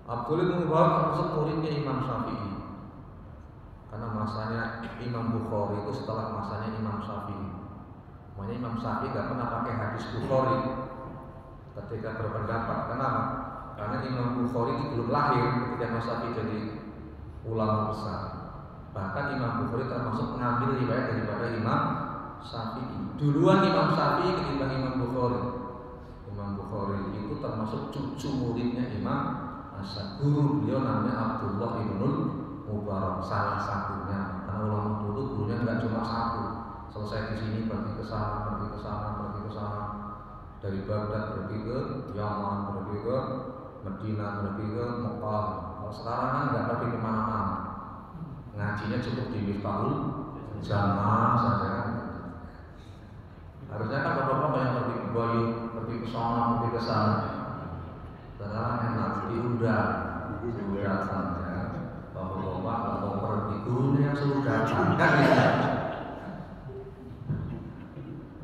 Abdullah ibn Mubarak termasuk muridnya Imam Syafi'i. Karena masanya Imam Bukhari itu setelah masanya Imam Syafi'i. Makanya Imam Syafi'i gak pernah pakai hadis Bukhari ketika berpendapat. Kenapa? Karena Imam Bukhari itu belum lahir ketika Imam Syafi'i jadi ulama besar. Bahkan Imam Bukhari termasuk mengambil riwayat daripada Imam Syafi'i. Duluan Imam Syafi'i ketimbang Imam Bukhari. Imam Bukhari itu termasuk cucu muridnya Imam Asy-Syafi'i. Guru beliau namanya Abdullah ibn Mubarak, salah satunya. Karena ulama dulu gurunya nggak cuma satu. Selesai di sini pergi ke sana, pergi ke sana, pergi ke sana. Dari Baghdad pergi ke Yaman, pergi ke Madinah, pergi ke Mekah. Kalau sekarang kan nggak pergi kemana-mana. Ngajinya cukup di Miftahul Jamaah saja. Harusnya kan bapak-bapak banyak pergi ke Bayu, pergi ke sana, pergi ke sana. Sekarang enak diundang, datang ya. Bapak-bapak kalau pergi gurunya yang suruh datang kan ya.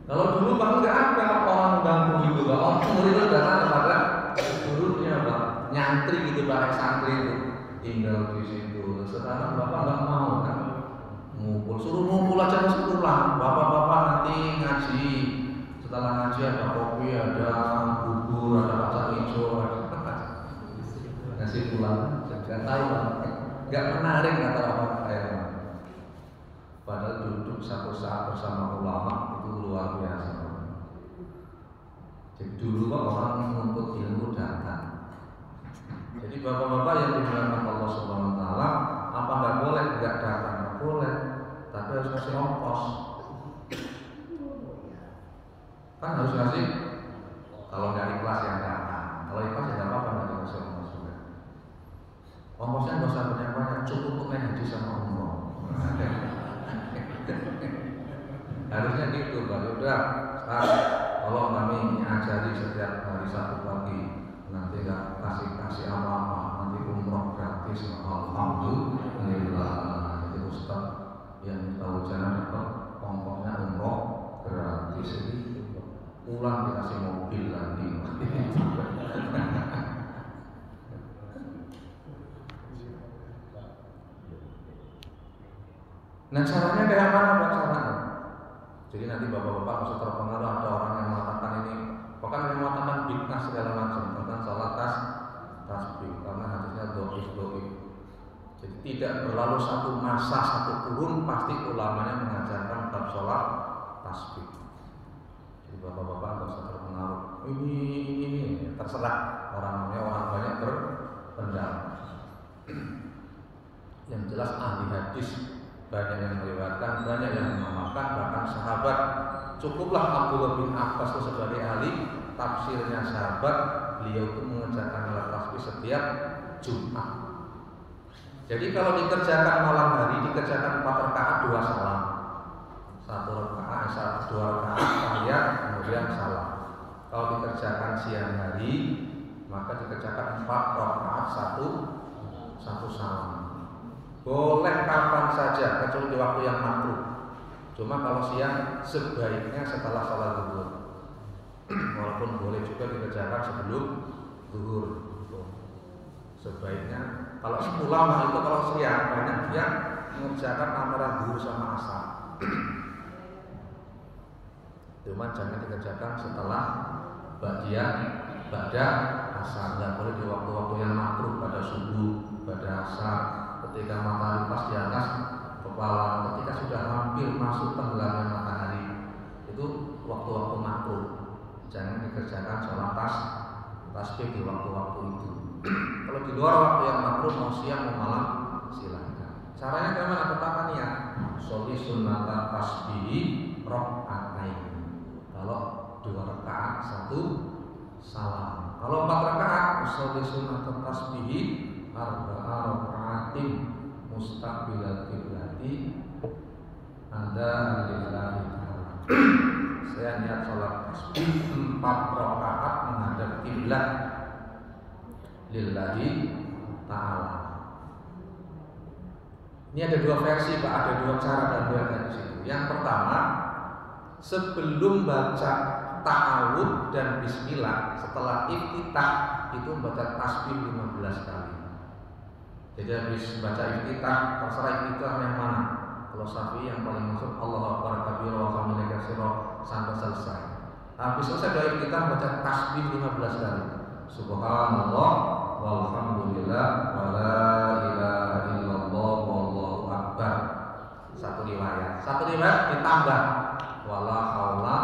Kalau dulu kan nggak ada orang undang gitu, Pak. Orang murid itu datang kepada gurunya, Pak. Nyantri gitu, Pak, santri itu tinggal di situ. Sekarang bapak nggak mau kan, ngumpul, suruh ngumpul aja masuk pulang. Bapak-bapak nanti ngaji. Setelah ngaji ada kopi, ada bubur, ada kacang hijau, ada ngasih pulang. Nggak tahu, nggak menarik kata orang kaya. Padahal duduk satu saat bersama ulama itu luar biasa. Jadi dulu kok orang menuntut ilmu datang. Jadi bapak-bapak yang dimuliakan Allah Subhanahu Wa Taala, apa nggak boleh nggak datang? Nggak boleh, tapi harus kasih ongkos. Kan harus kasih. Kalau nggak ikhlas yang datang, kalau ikhlas ya nggak apa-apa nggak dikasih ongkos juga. Ongkosnya nggak usah banyak-banyak, cukup untuk naik haji sama umroh. Harusnya gitu, Pak. Udah, kalau kami ajari setiap hari 1 pagi, nanti nggak kasih apa-apa, nanti umroh gratis, alhamdulillah. Jadi Ustaz yang tahu jalan dapat ongkosnya umroh gratis, pulang dikasih mobil lagi. Nah caranya kayak mana Pak caranya? Jadi nanti bapak-bapak masuk terpengaruh ada orang yang mengatakan ini, bahkan yang mengatakan bid'ah segala macam tentang salat tasbih karena hadisnya dhaif. Jadi tidak berlalu satu masa satu kurun pasti ulamanya mengajarkan bab salat tasbih. Jadi bapak-bapak nggak usah terpengaruh. Ini terserah orang banyak berpendapat. Yang jelas ahli hadis banyak yang melewatkan, banyak yang mengamalkan, bahkan sahabat. Cukuplah Abdullah bin Abbas itu sebagai ahli tafsirnya sahabat, beliau itu mengerjakan salat tasbih setiap Jumat. Jadi kalau dikerjakan malam hari, dikerjakan 4 rakaat 2 salam, 2 rakaat tahiyat, kemudian salam. Kalau dikerjakan siang hari, maka dikerjakan 4 rakaat 1 satu salam. Boleh kapan saja kecuali di waktu yang makruh. Cuma kalau siang sebaiknya setelah salat zuhur. Walaupun boleh juga dikerjakan sebelum zuhur. Sebaiknya kalau ulama itu kalau siang banyak yang mengerjakan antara zuhur sama asar. Cuma jangan dikerjakan setelah pada asar. Nggak boleh di waktu-waktu yang makruh, pada subuh, pada asar, ketika matahari pas di atas kepala, ketika sudah hampir masuk tenggelamnya matahari, itu waktu-waktu makruh. Jangan dikerjakan sholat tasbih di waktu-waktu itu. Kalau di luar waktu yang makruh, mau siang mau malam silakan. Caranya bagaimana? Pertama niat, sholli sunnatan tasbih rok'atain. Kalau 2 rakaat 1 salam. Kalau 4 rakaat, sholli sunnatan tasbih arba'a raka'atin mustaqbilal qiblati ada lillahi ta'ala. Saya niat sholat tasbih 4 rakaat menghadap kiblat lillahi ta'ala. Ini ada 2 versi Pak, ada 2 cara dan 2 dari situ. Yang pertama, sebelum baca ta'awud dan bismillah, setelah iftitah itu baca tasbih 15 kali. Jadi habis baca iftitah, terserah iftitah yang mana. Kalau Syafi'i yang paling masuk Allahu Akbar kabira wa hamdalah katsira sampai selesai. Habis selesai doa iftitah baca tasbih 15 kali. Subhanallah walhamdulillah wala ilaha illallah wallahu akbar. Satu riwayat ditambah wala haula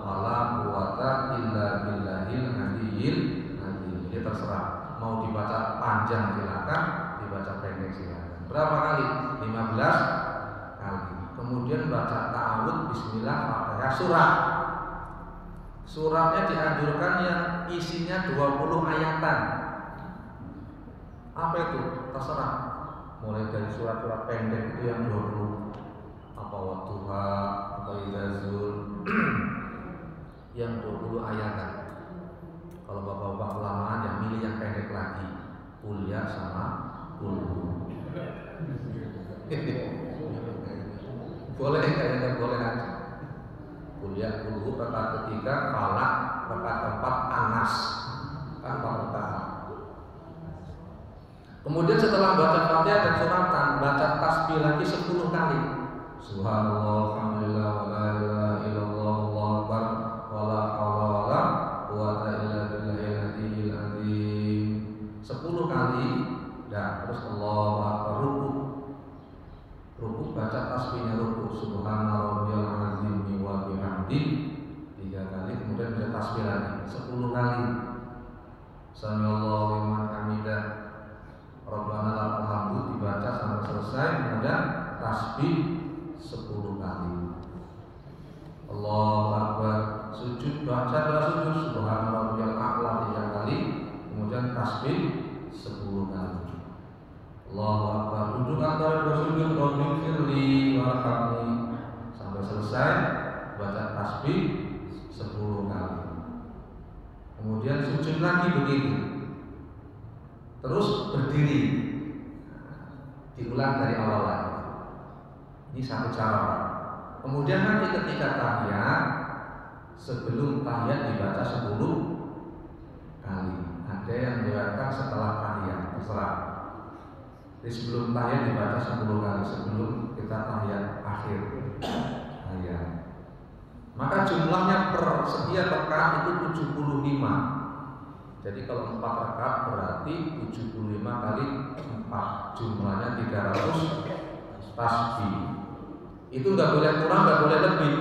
wala quwata illa billahil aliyyil azim. Jadi terserah mau dibaca panjang silakan, dibaca pendek silakan. Berapa kali? 15 kali. Kemudian baca ta'awud bismillah Fatihah surat. Suratnya dianjurkan yang isinya 20 ayatan. Apa itu? Terserah. Mulai dari surat-surat pendek itu yang 20. Apa wadduha, apa idzazul yang 20 ayatan. Kalau bapak-bapak kelamaan yang milih yang pendek lagi, kuliah sama kulhu. Boleh kayaknya boleh aja. Kuliah kulhu rakaat ketiga, falak rakaat keempat, anas kan 4 rakaat. Kemudian setelah baca Fatihah dan suratan, baca tasbih lagi 10 kali. Subhanallah, alhamdulillah, wa la ilaha illallah, Allahu akbar, wa la haula wa la quwata illa billahil aliyyil azim. 10 kali. Dan terus Allahu akbar, ruku baca tasbihnya ruku subhanallahil azim wa bihamdi 3 kali. Kemudian baca tasbih lagi 10 kali. Samiallahu liman hamidah, Rabbana lakal hamdu dibaca sampai selesai. Kemudian tasbih 10 kali. Allahu akbar, sujud baca sujud subhanallahil a'la 3 kali. Kemudian tasbih 10 kali. Allahu akbar, duduk antara 2 sujud, Rabbil firli warhamni sampai selesai, baca tasbih 10 kali. Kemudian sujud lagi begitu. Terus berdiri. Diulang dari awal lagi. Ini satu cara. Kemudian nanti ketika tahiyat, sebelum tahiyat dibaca 10 kali. Ada yang diriwayatkan setelah tahiyat, terserah. Jadi sebelum tahiyat dibaca 10 kali sebelum kita tahiyat akhir tahiyat. Maka jumlahnya per setiap rakaat itu 75. Jadi kalau 4 rakaat berarti 75 kali 4, jumlahnya 300 tasbih. Itu nggak boleh kurang, nggak boleh lebih.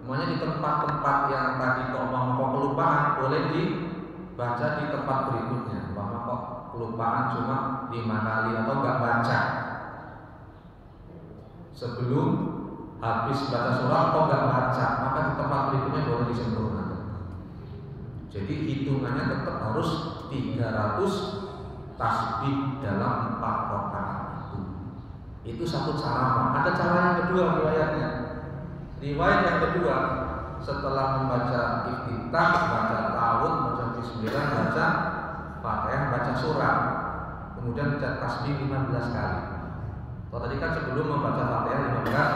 Semuanya di tempat-tempat yang tadi kok kelupaan boleh dibaca di tempat berikutnya. Kok kelupaan cuma 5 kali atau nggak baca sebelum habis baca surah atau nggak baca, maka di tempat berikutnya boleh disempurnakan. Jadi hitungannya tetap harus 300 tasbih dalam 4 rakaat itu. Itu satu cara. Ada cara yang kedua riwayatnya. Riwayat yang kedua, setelah membaca iftitah, baca ta'awud, baca bismillah, baca Fatihah, baca surah. kemudian baca tasbih 15 kali. Kalau tadi kan sebelum membaca Fatihah 15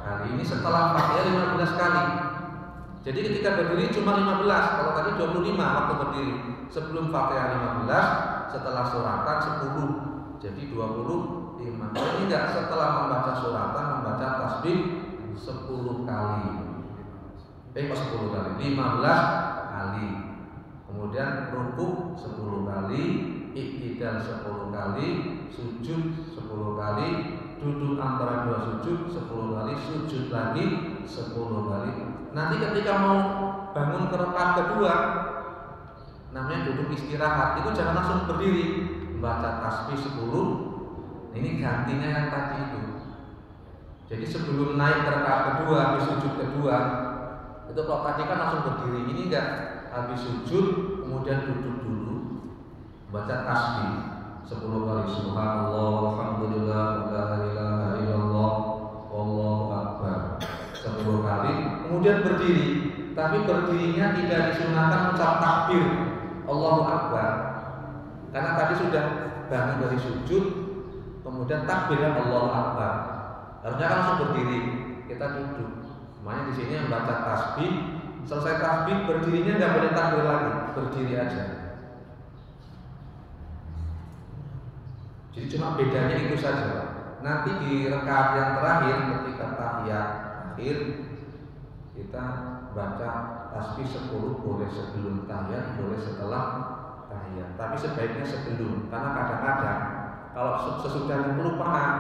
kali, ini setelah Fatihah 15 kali. Jadi ketika berdiri cuma 15, kalau tadi 25 waktu berdiri. Sebelum Fatihah 15, setelah suratan 10. Jadi 25. Jadi enggak, setelah membaca suratan membaca tasbih 10 kali. 10 kali, 15 kali. Kemudian rukuk 10 kali, iktidal 10 kali, sujud 10 kali, duduk antara dua sujud 10 kali, sujud lagi 10 kali. Nanti ketika mau bangun ke rakaat kedua, namanya duduk istirahat, itu jangan langsung berdiri, baca tasbih 10. Ini gantinya yang tadi itu. Jadi sebelum naik ke rakaat kedua, di sujud kedua, itu kalau tadi kan langsung berdiri, ini enggak, habis sujud kemudian duduk dulu, baca tasbih 10 kali, subhanallah, alhamdulillah, la ilaha illallah, wallahu akbar 10 kali, kemudian berdiri. Tapi berdirinya tidak disunahkan ucap takbir Allahu akbar, karena tadi sudah bangun dari sujud, kemudian takbir Allahu akbar. Harusnya kan langsung berdiri, kita duduk. Makanya di sini yang baca tasbih, selesai tasbih berdirinya nggak boleh takbir lagi, berdiri aja. Jadi cuma bedanya itu saja. Nanti di rakaat yang terakhir ketika tahiyat akhir kita baca tasbih 10, boleh sebelum tahiyat, boleh setelah tahiyat. Tapi sebaiknya sebelum, karena kadang-kadang kalau sesudahnya kelupaan,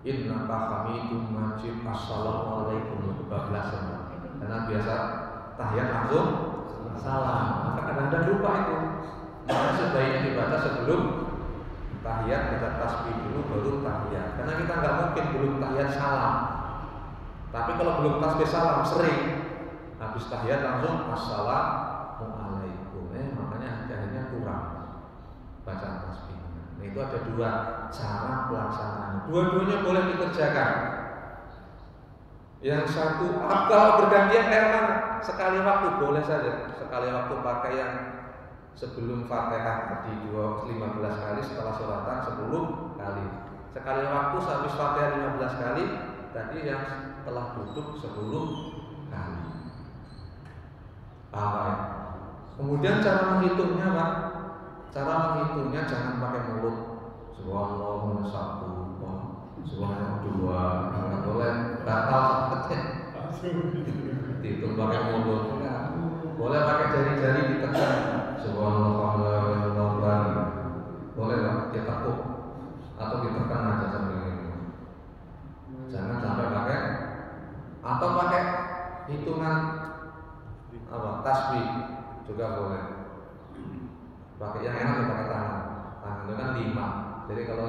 innaka hamidum majid, assalamualaikum, kebablasan. Karena biasa tahiyat langsung salam, maka kadang-kadang lupa itu. Maka sebaiknya dibaca sebelum tahiyat, baca tasbih dulu baru tahiyat. Karena kita nggak mungkin belum tahiyat salam. Tapi kalau belum tasbih salam sering habis tahiyat langsung assalamualaikum. Makanya akhirnya kurang bacaan tasbih. Nah, itu ada dua cara pelaksanaan. Dua-duanya boleh dikerjakan. Yang satu kalau bergantian kayak mana? Sekali waktu boleh saja. Sekali waktu pakai yang sebelum Fatihah tadi 15 kali, setelah suratan 10 kali. Sekali waktu habis Fatihah 15 kali, tadi yang setelah duduk 10 kali. Paham ya? Kemudian cara menghitungnya, Pak. Cara menghitungnya jangan pakai mulut. Subhanallah 1, subhanallah 2, nggak boleh, batal dihitung pakai mulut. Boleh pakai jari-jari ditekan. Subhanallah, boleh lah, ditekuk atau ditekan aja sambil ini. Jangan sampai pakai atau pakai hitungan tasbih juga boleh. Pakai yang enak ya pakai tangan. Tangan itu kan 5. Jadi kalau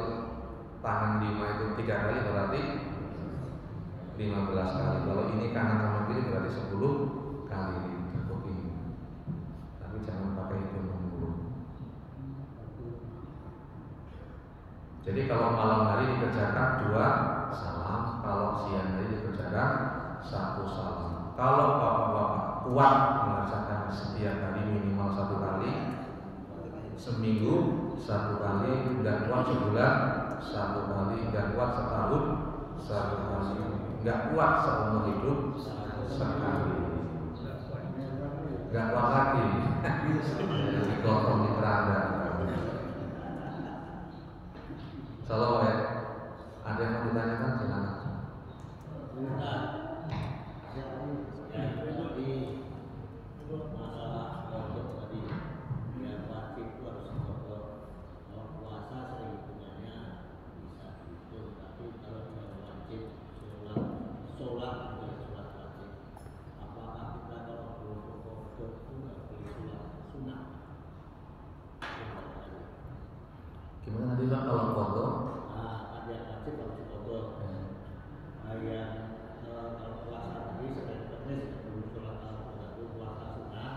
tangan 5 itu 3 kali berarti 15 kali. Kalau ini kanan sama kiri berarti 10 kali ditekuk ini. Tapi jangan pakai hitungan dulu. Jadi kalau malam hari dikerjakan 2 salam, kalau siang hari dikerjakan 1 salam. Kalau bapak-bapak kuat melaksanakan setiap hari minimal 1 kali, seminggu 1 kali, nggak kuat sebulan 1 kali, nggak kuat setahun 1 kali, nggak kuat seumur hidup sekali, nggak kuat lagi digotong di keranda. Salam ya. Ada yang mau ditanyakan silakan. Gimana tadi Bang kalau foto? Ada wajib kalau foto. Kalau puasa tadi sebenarnya sebelum sholat itu puasa sunnah.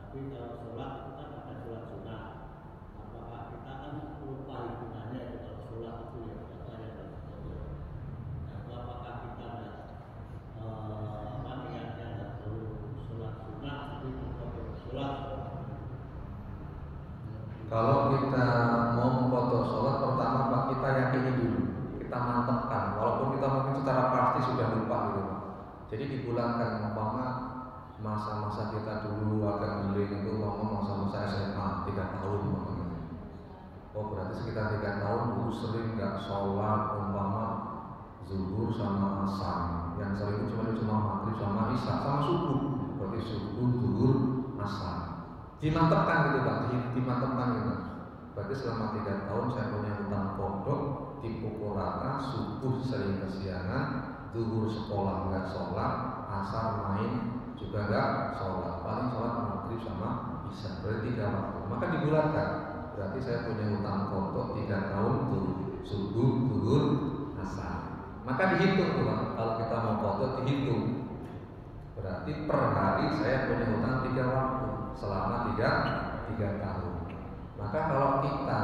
Tapi kalau sholat itu kan ada sholat sunnah. Apakah kita kan lupa hitungannya itu kalau sholat itu ya katanya kalau foto. Apakah kita niatnya tidak perlu sholat sunnah tapi foto sholat? Kalau kita mau sudah lupa gitu Pak. Jadi dibulatkan, umpama masa-masa kita dulu agak miring itu ngomong masa-masa SMA 3 tahun umpama. Oh berarti sekitar 3 tahun dulu sering nggak sholat umpama zuhur sama asar, yang sering cuma maghrib sama isya sama subuh, berarti subuh, zuhur, asar. Dimantapkan gitu Pak, dimantapkan gitu. Berarti selama 3 tahun saya punya hutang pondok, dipukul rata, subuh sering kesiangan, zuhur sekolah nggak sholat, asar main juga nggak sholat, paling sholat maghrib sama isya, berarti 3 waktu. Maka dibulatkan, berarti saya punya hutang pondok 3 tahun tuh subuh, zuhur, asar. Maka dihitung tuh Pak, kalau kita mau pondok dihitung. Berarti per hari saya punya hutang 3 waktu selama 3 tahun. Maka kalau kita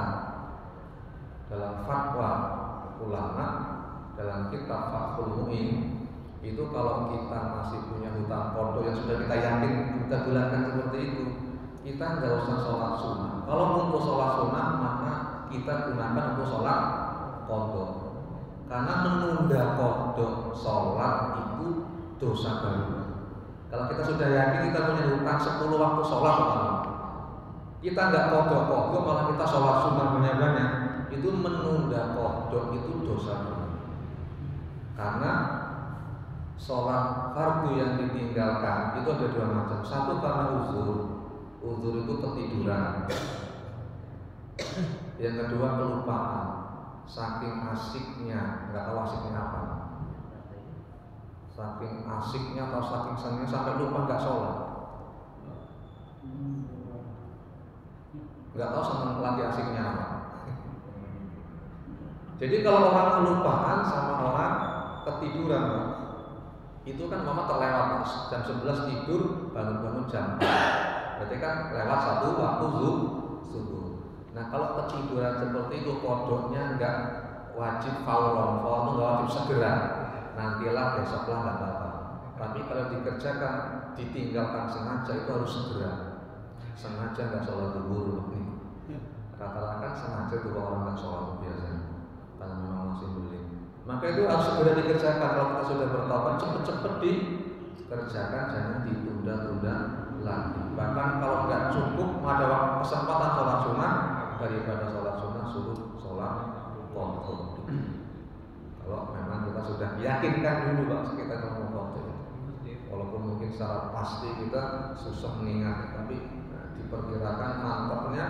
dalam fatwa ulama, dalam kitab Fathul Mu'in, itu kalau kita masih punya hutang pondok yang sudah kita yakin kita bulatkan seperti itu, kita nggak usah sholat sunnah. Kalau untuk sholat sunnah maka kita gunakan untuk sholat pondok. Karena menunda pondok sholat itu dosa baru. Kalau kita sudah yakin kita punya hutang 10 waktu sholat, kita nggak pondok malah kita sholat sunnah banyak-banyak, itu menunda pondok itu dosa baru. Karena sholat fardu yang ditinggalkan itu ada 2 macam. Satu karena uzur itu ketiduran. Yang kedua kelupaan, saking asiknya, nggak tahu asiknya apa. Saking asiknya atau saking senangnya sampai lupa nggak sholat. Nggak tahu senang lagi asiknya apa. Jadi kalau orang kelupaan sama orang ketiduran, itu kan mama terlewat jam 11 tidur, bangun-bangun jam 4. Berarti kan lewat 1 waktu subuh. Nah kalau ketiduran seperti itu pondoknya nggak wajib fauron, itu nggak wajib segera. Nantilah besoklah nggak apa-apa. Tapi kalau dikerjakan, ditinggalkan sengaja itu harus segera. Sengaja nggak sholat zuhur begini. Rata-rata kan sengaja tuh orang nggak sholat biasanya, karena memang masih belum. Maka itu harus segera dikerjakan. Kalau kita sudah bertobat, cepet-cepet dikerjakan, jangan ditunda-tunda lagi. Bahkan kalau nggak cukup, ada kesempatan sholat sunnah, daripada sholat sunnah suruh sholat pondok. Kalau memang kita sudah yakinkan dulu Pak, kita mau pondok. Walaupun mungkin secara pasti kita susah mengingat, tapi diperkirakan mantapnya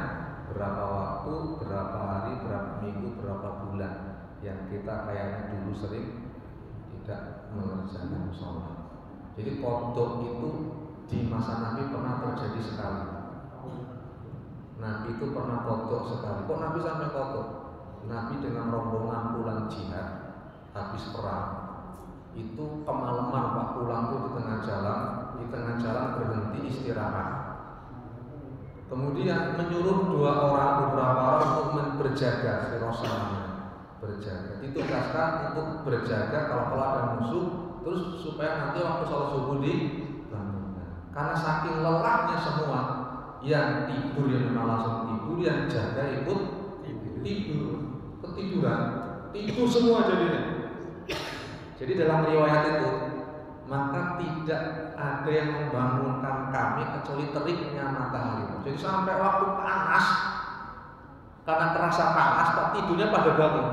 berapa waktu, berapa hari, berapa minggu, berapa bulan yang kita kayaknya dulu sering tidak mengerjakan sholat. Jadi pondok itu di masa Nabi pernah terjadi sekali. Nabi itu pernah pondok sekali. Kok Nabi sampai pondok? Nabi dengan rombongan pulang jihad habis perang itu kemalaman Pak, pulang tuh di tengah jalan berhenti istirahat. Kemudian menyuruh beberapa orang untuk berjaga, berjaga. Ditugaskan untuk berjaga kalau ada musuh, terus supaya nanti waktu sholat subuh dibangunkan. Karena saking lelahnya semua, yang tidur yang memang langsung tidur, yang jaga ikut tidur, ketiduran, tidur semua jadinya. Jadi dalam riwayat itu, maka tidak ada yang membangunkan kami kecuali teriknya matahari. Jadi sampai waktu panas, karena terasa panas, tidurnya pada bangun.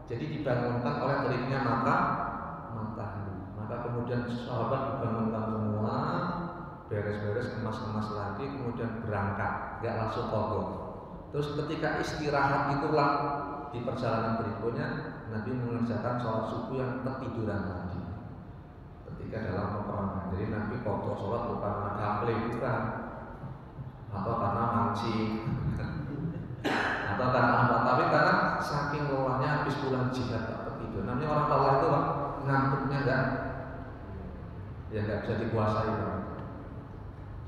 Jadi dibangunkan oleh teriknya matahari. Maka kemudian sahabat dibangunkan semua, beres-beres, kemas-kemas lagi, kemudian berangkat, nggak langsung qadha. Terus ketika istirahat itulah di perjalanan berikutnya Nabi mengerjakan sholat subuh yang ketiduran tadi. Ketika dalam peperangan, jadi Nabi qadha sholat bukan karena gafle, bukan, atau karena mancing, atau karena apa, tapi karena saking lelahnya habis pulang jihad tak tertidur. Namanya orang lelah itu Pak, ngantuknya nggak bisa dikuasai Pak.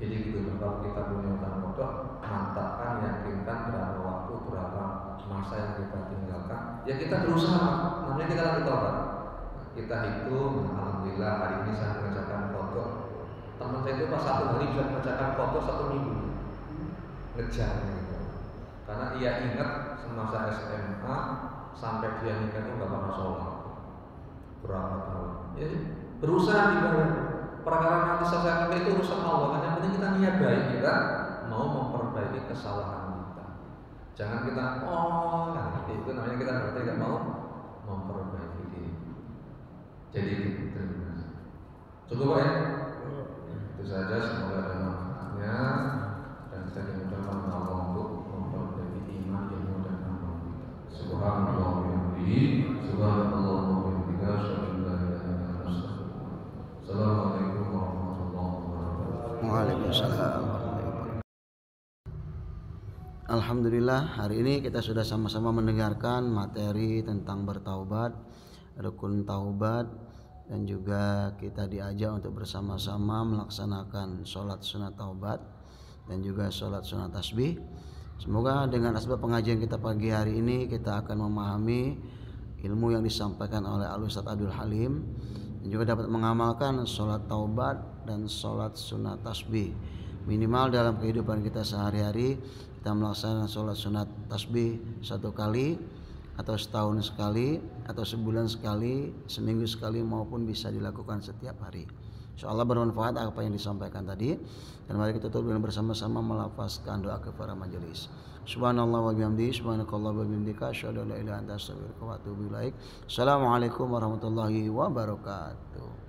Jadi gitu, kalau kita punya hutang pondok, mantapkan, yakinkan berapa waktu, berapa masa yang kita tinggalkan. Ya kita berusaha, namanya kita lagi tobat. Kita hitung, alhamdulillah hari ini saya mengerjakan pondok. Teman saya itu pas 1 hari bisa mengerjakan pondok 1 minggu. Ngejar gitu. Karena ia ingat semasa SMA sampai dia nikah itu nggak pernah sholat. berapa tahun. Ya, berusaha dibayar. Perkara nanti selesai itu urusan Allah. Kan yang penting kita niat baik, kita mau memperbaiki kesalahan kita. Jangan kita itu namanya kita berarti tidak mau memperbaiki diri. Jadi terima kasih. Cukup ya? Itu saja, semoga ada manfaatnya dan kita dimudahkan Allah untuk memperbaiki iman, ilmu dan amal kita. Subhanallah wa bihamdihi, subhanallah wa bihamdihi, asyhadu an la ilaha illa anta, astaghfiruka. Assalamualaikum warahmatullahi wabarakatuh. Waalaikumsalam. Alhamdulillah, hari ini kita sudah sama-sama mendengarkan materi tentang bertaubat, rukun taubat, dan juga kita diajak untuk bersama-sama melaksanakan sholat sunat taubat dan juga sholat sunat tasbih. Semoga dengan asbab pengajian kita pagi hari ini kita akan memahami ilmu yang disampaikan oleh Al-Ustaz Abdul Halim dan juga dapat mengamalkan sholat taubat dan sholat sunat tasbih. Minimal dalam kehidupan kita sehari-hari kita melaksanakan sholat sunat tasbih 1 kali atau setahun sekali atau sebulan sekali, seminggu sekali, maupun bisa dilakukan setiap hari. Insyaallah bermanfaat apa yang disampaikan tadi. Dan mari kita tutup dengan bersama-sama melafazkan doa kepada majelis. Subhanallah wa bihamdihi, subhanakallah wa bihamdika, asyhadu an la ilaha illa anta, astaghfiruka wa atubu ilaik. Assalamualaikum warahmatullahi wabarakatuh.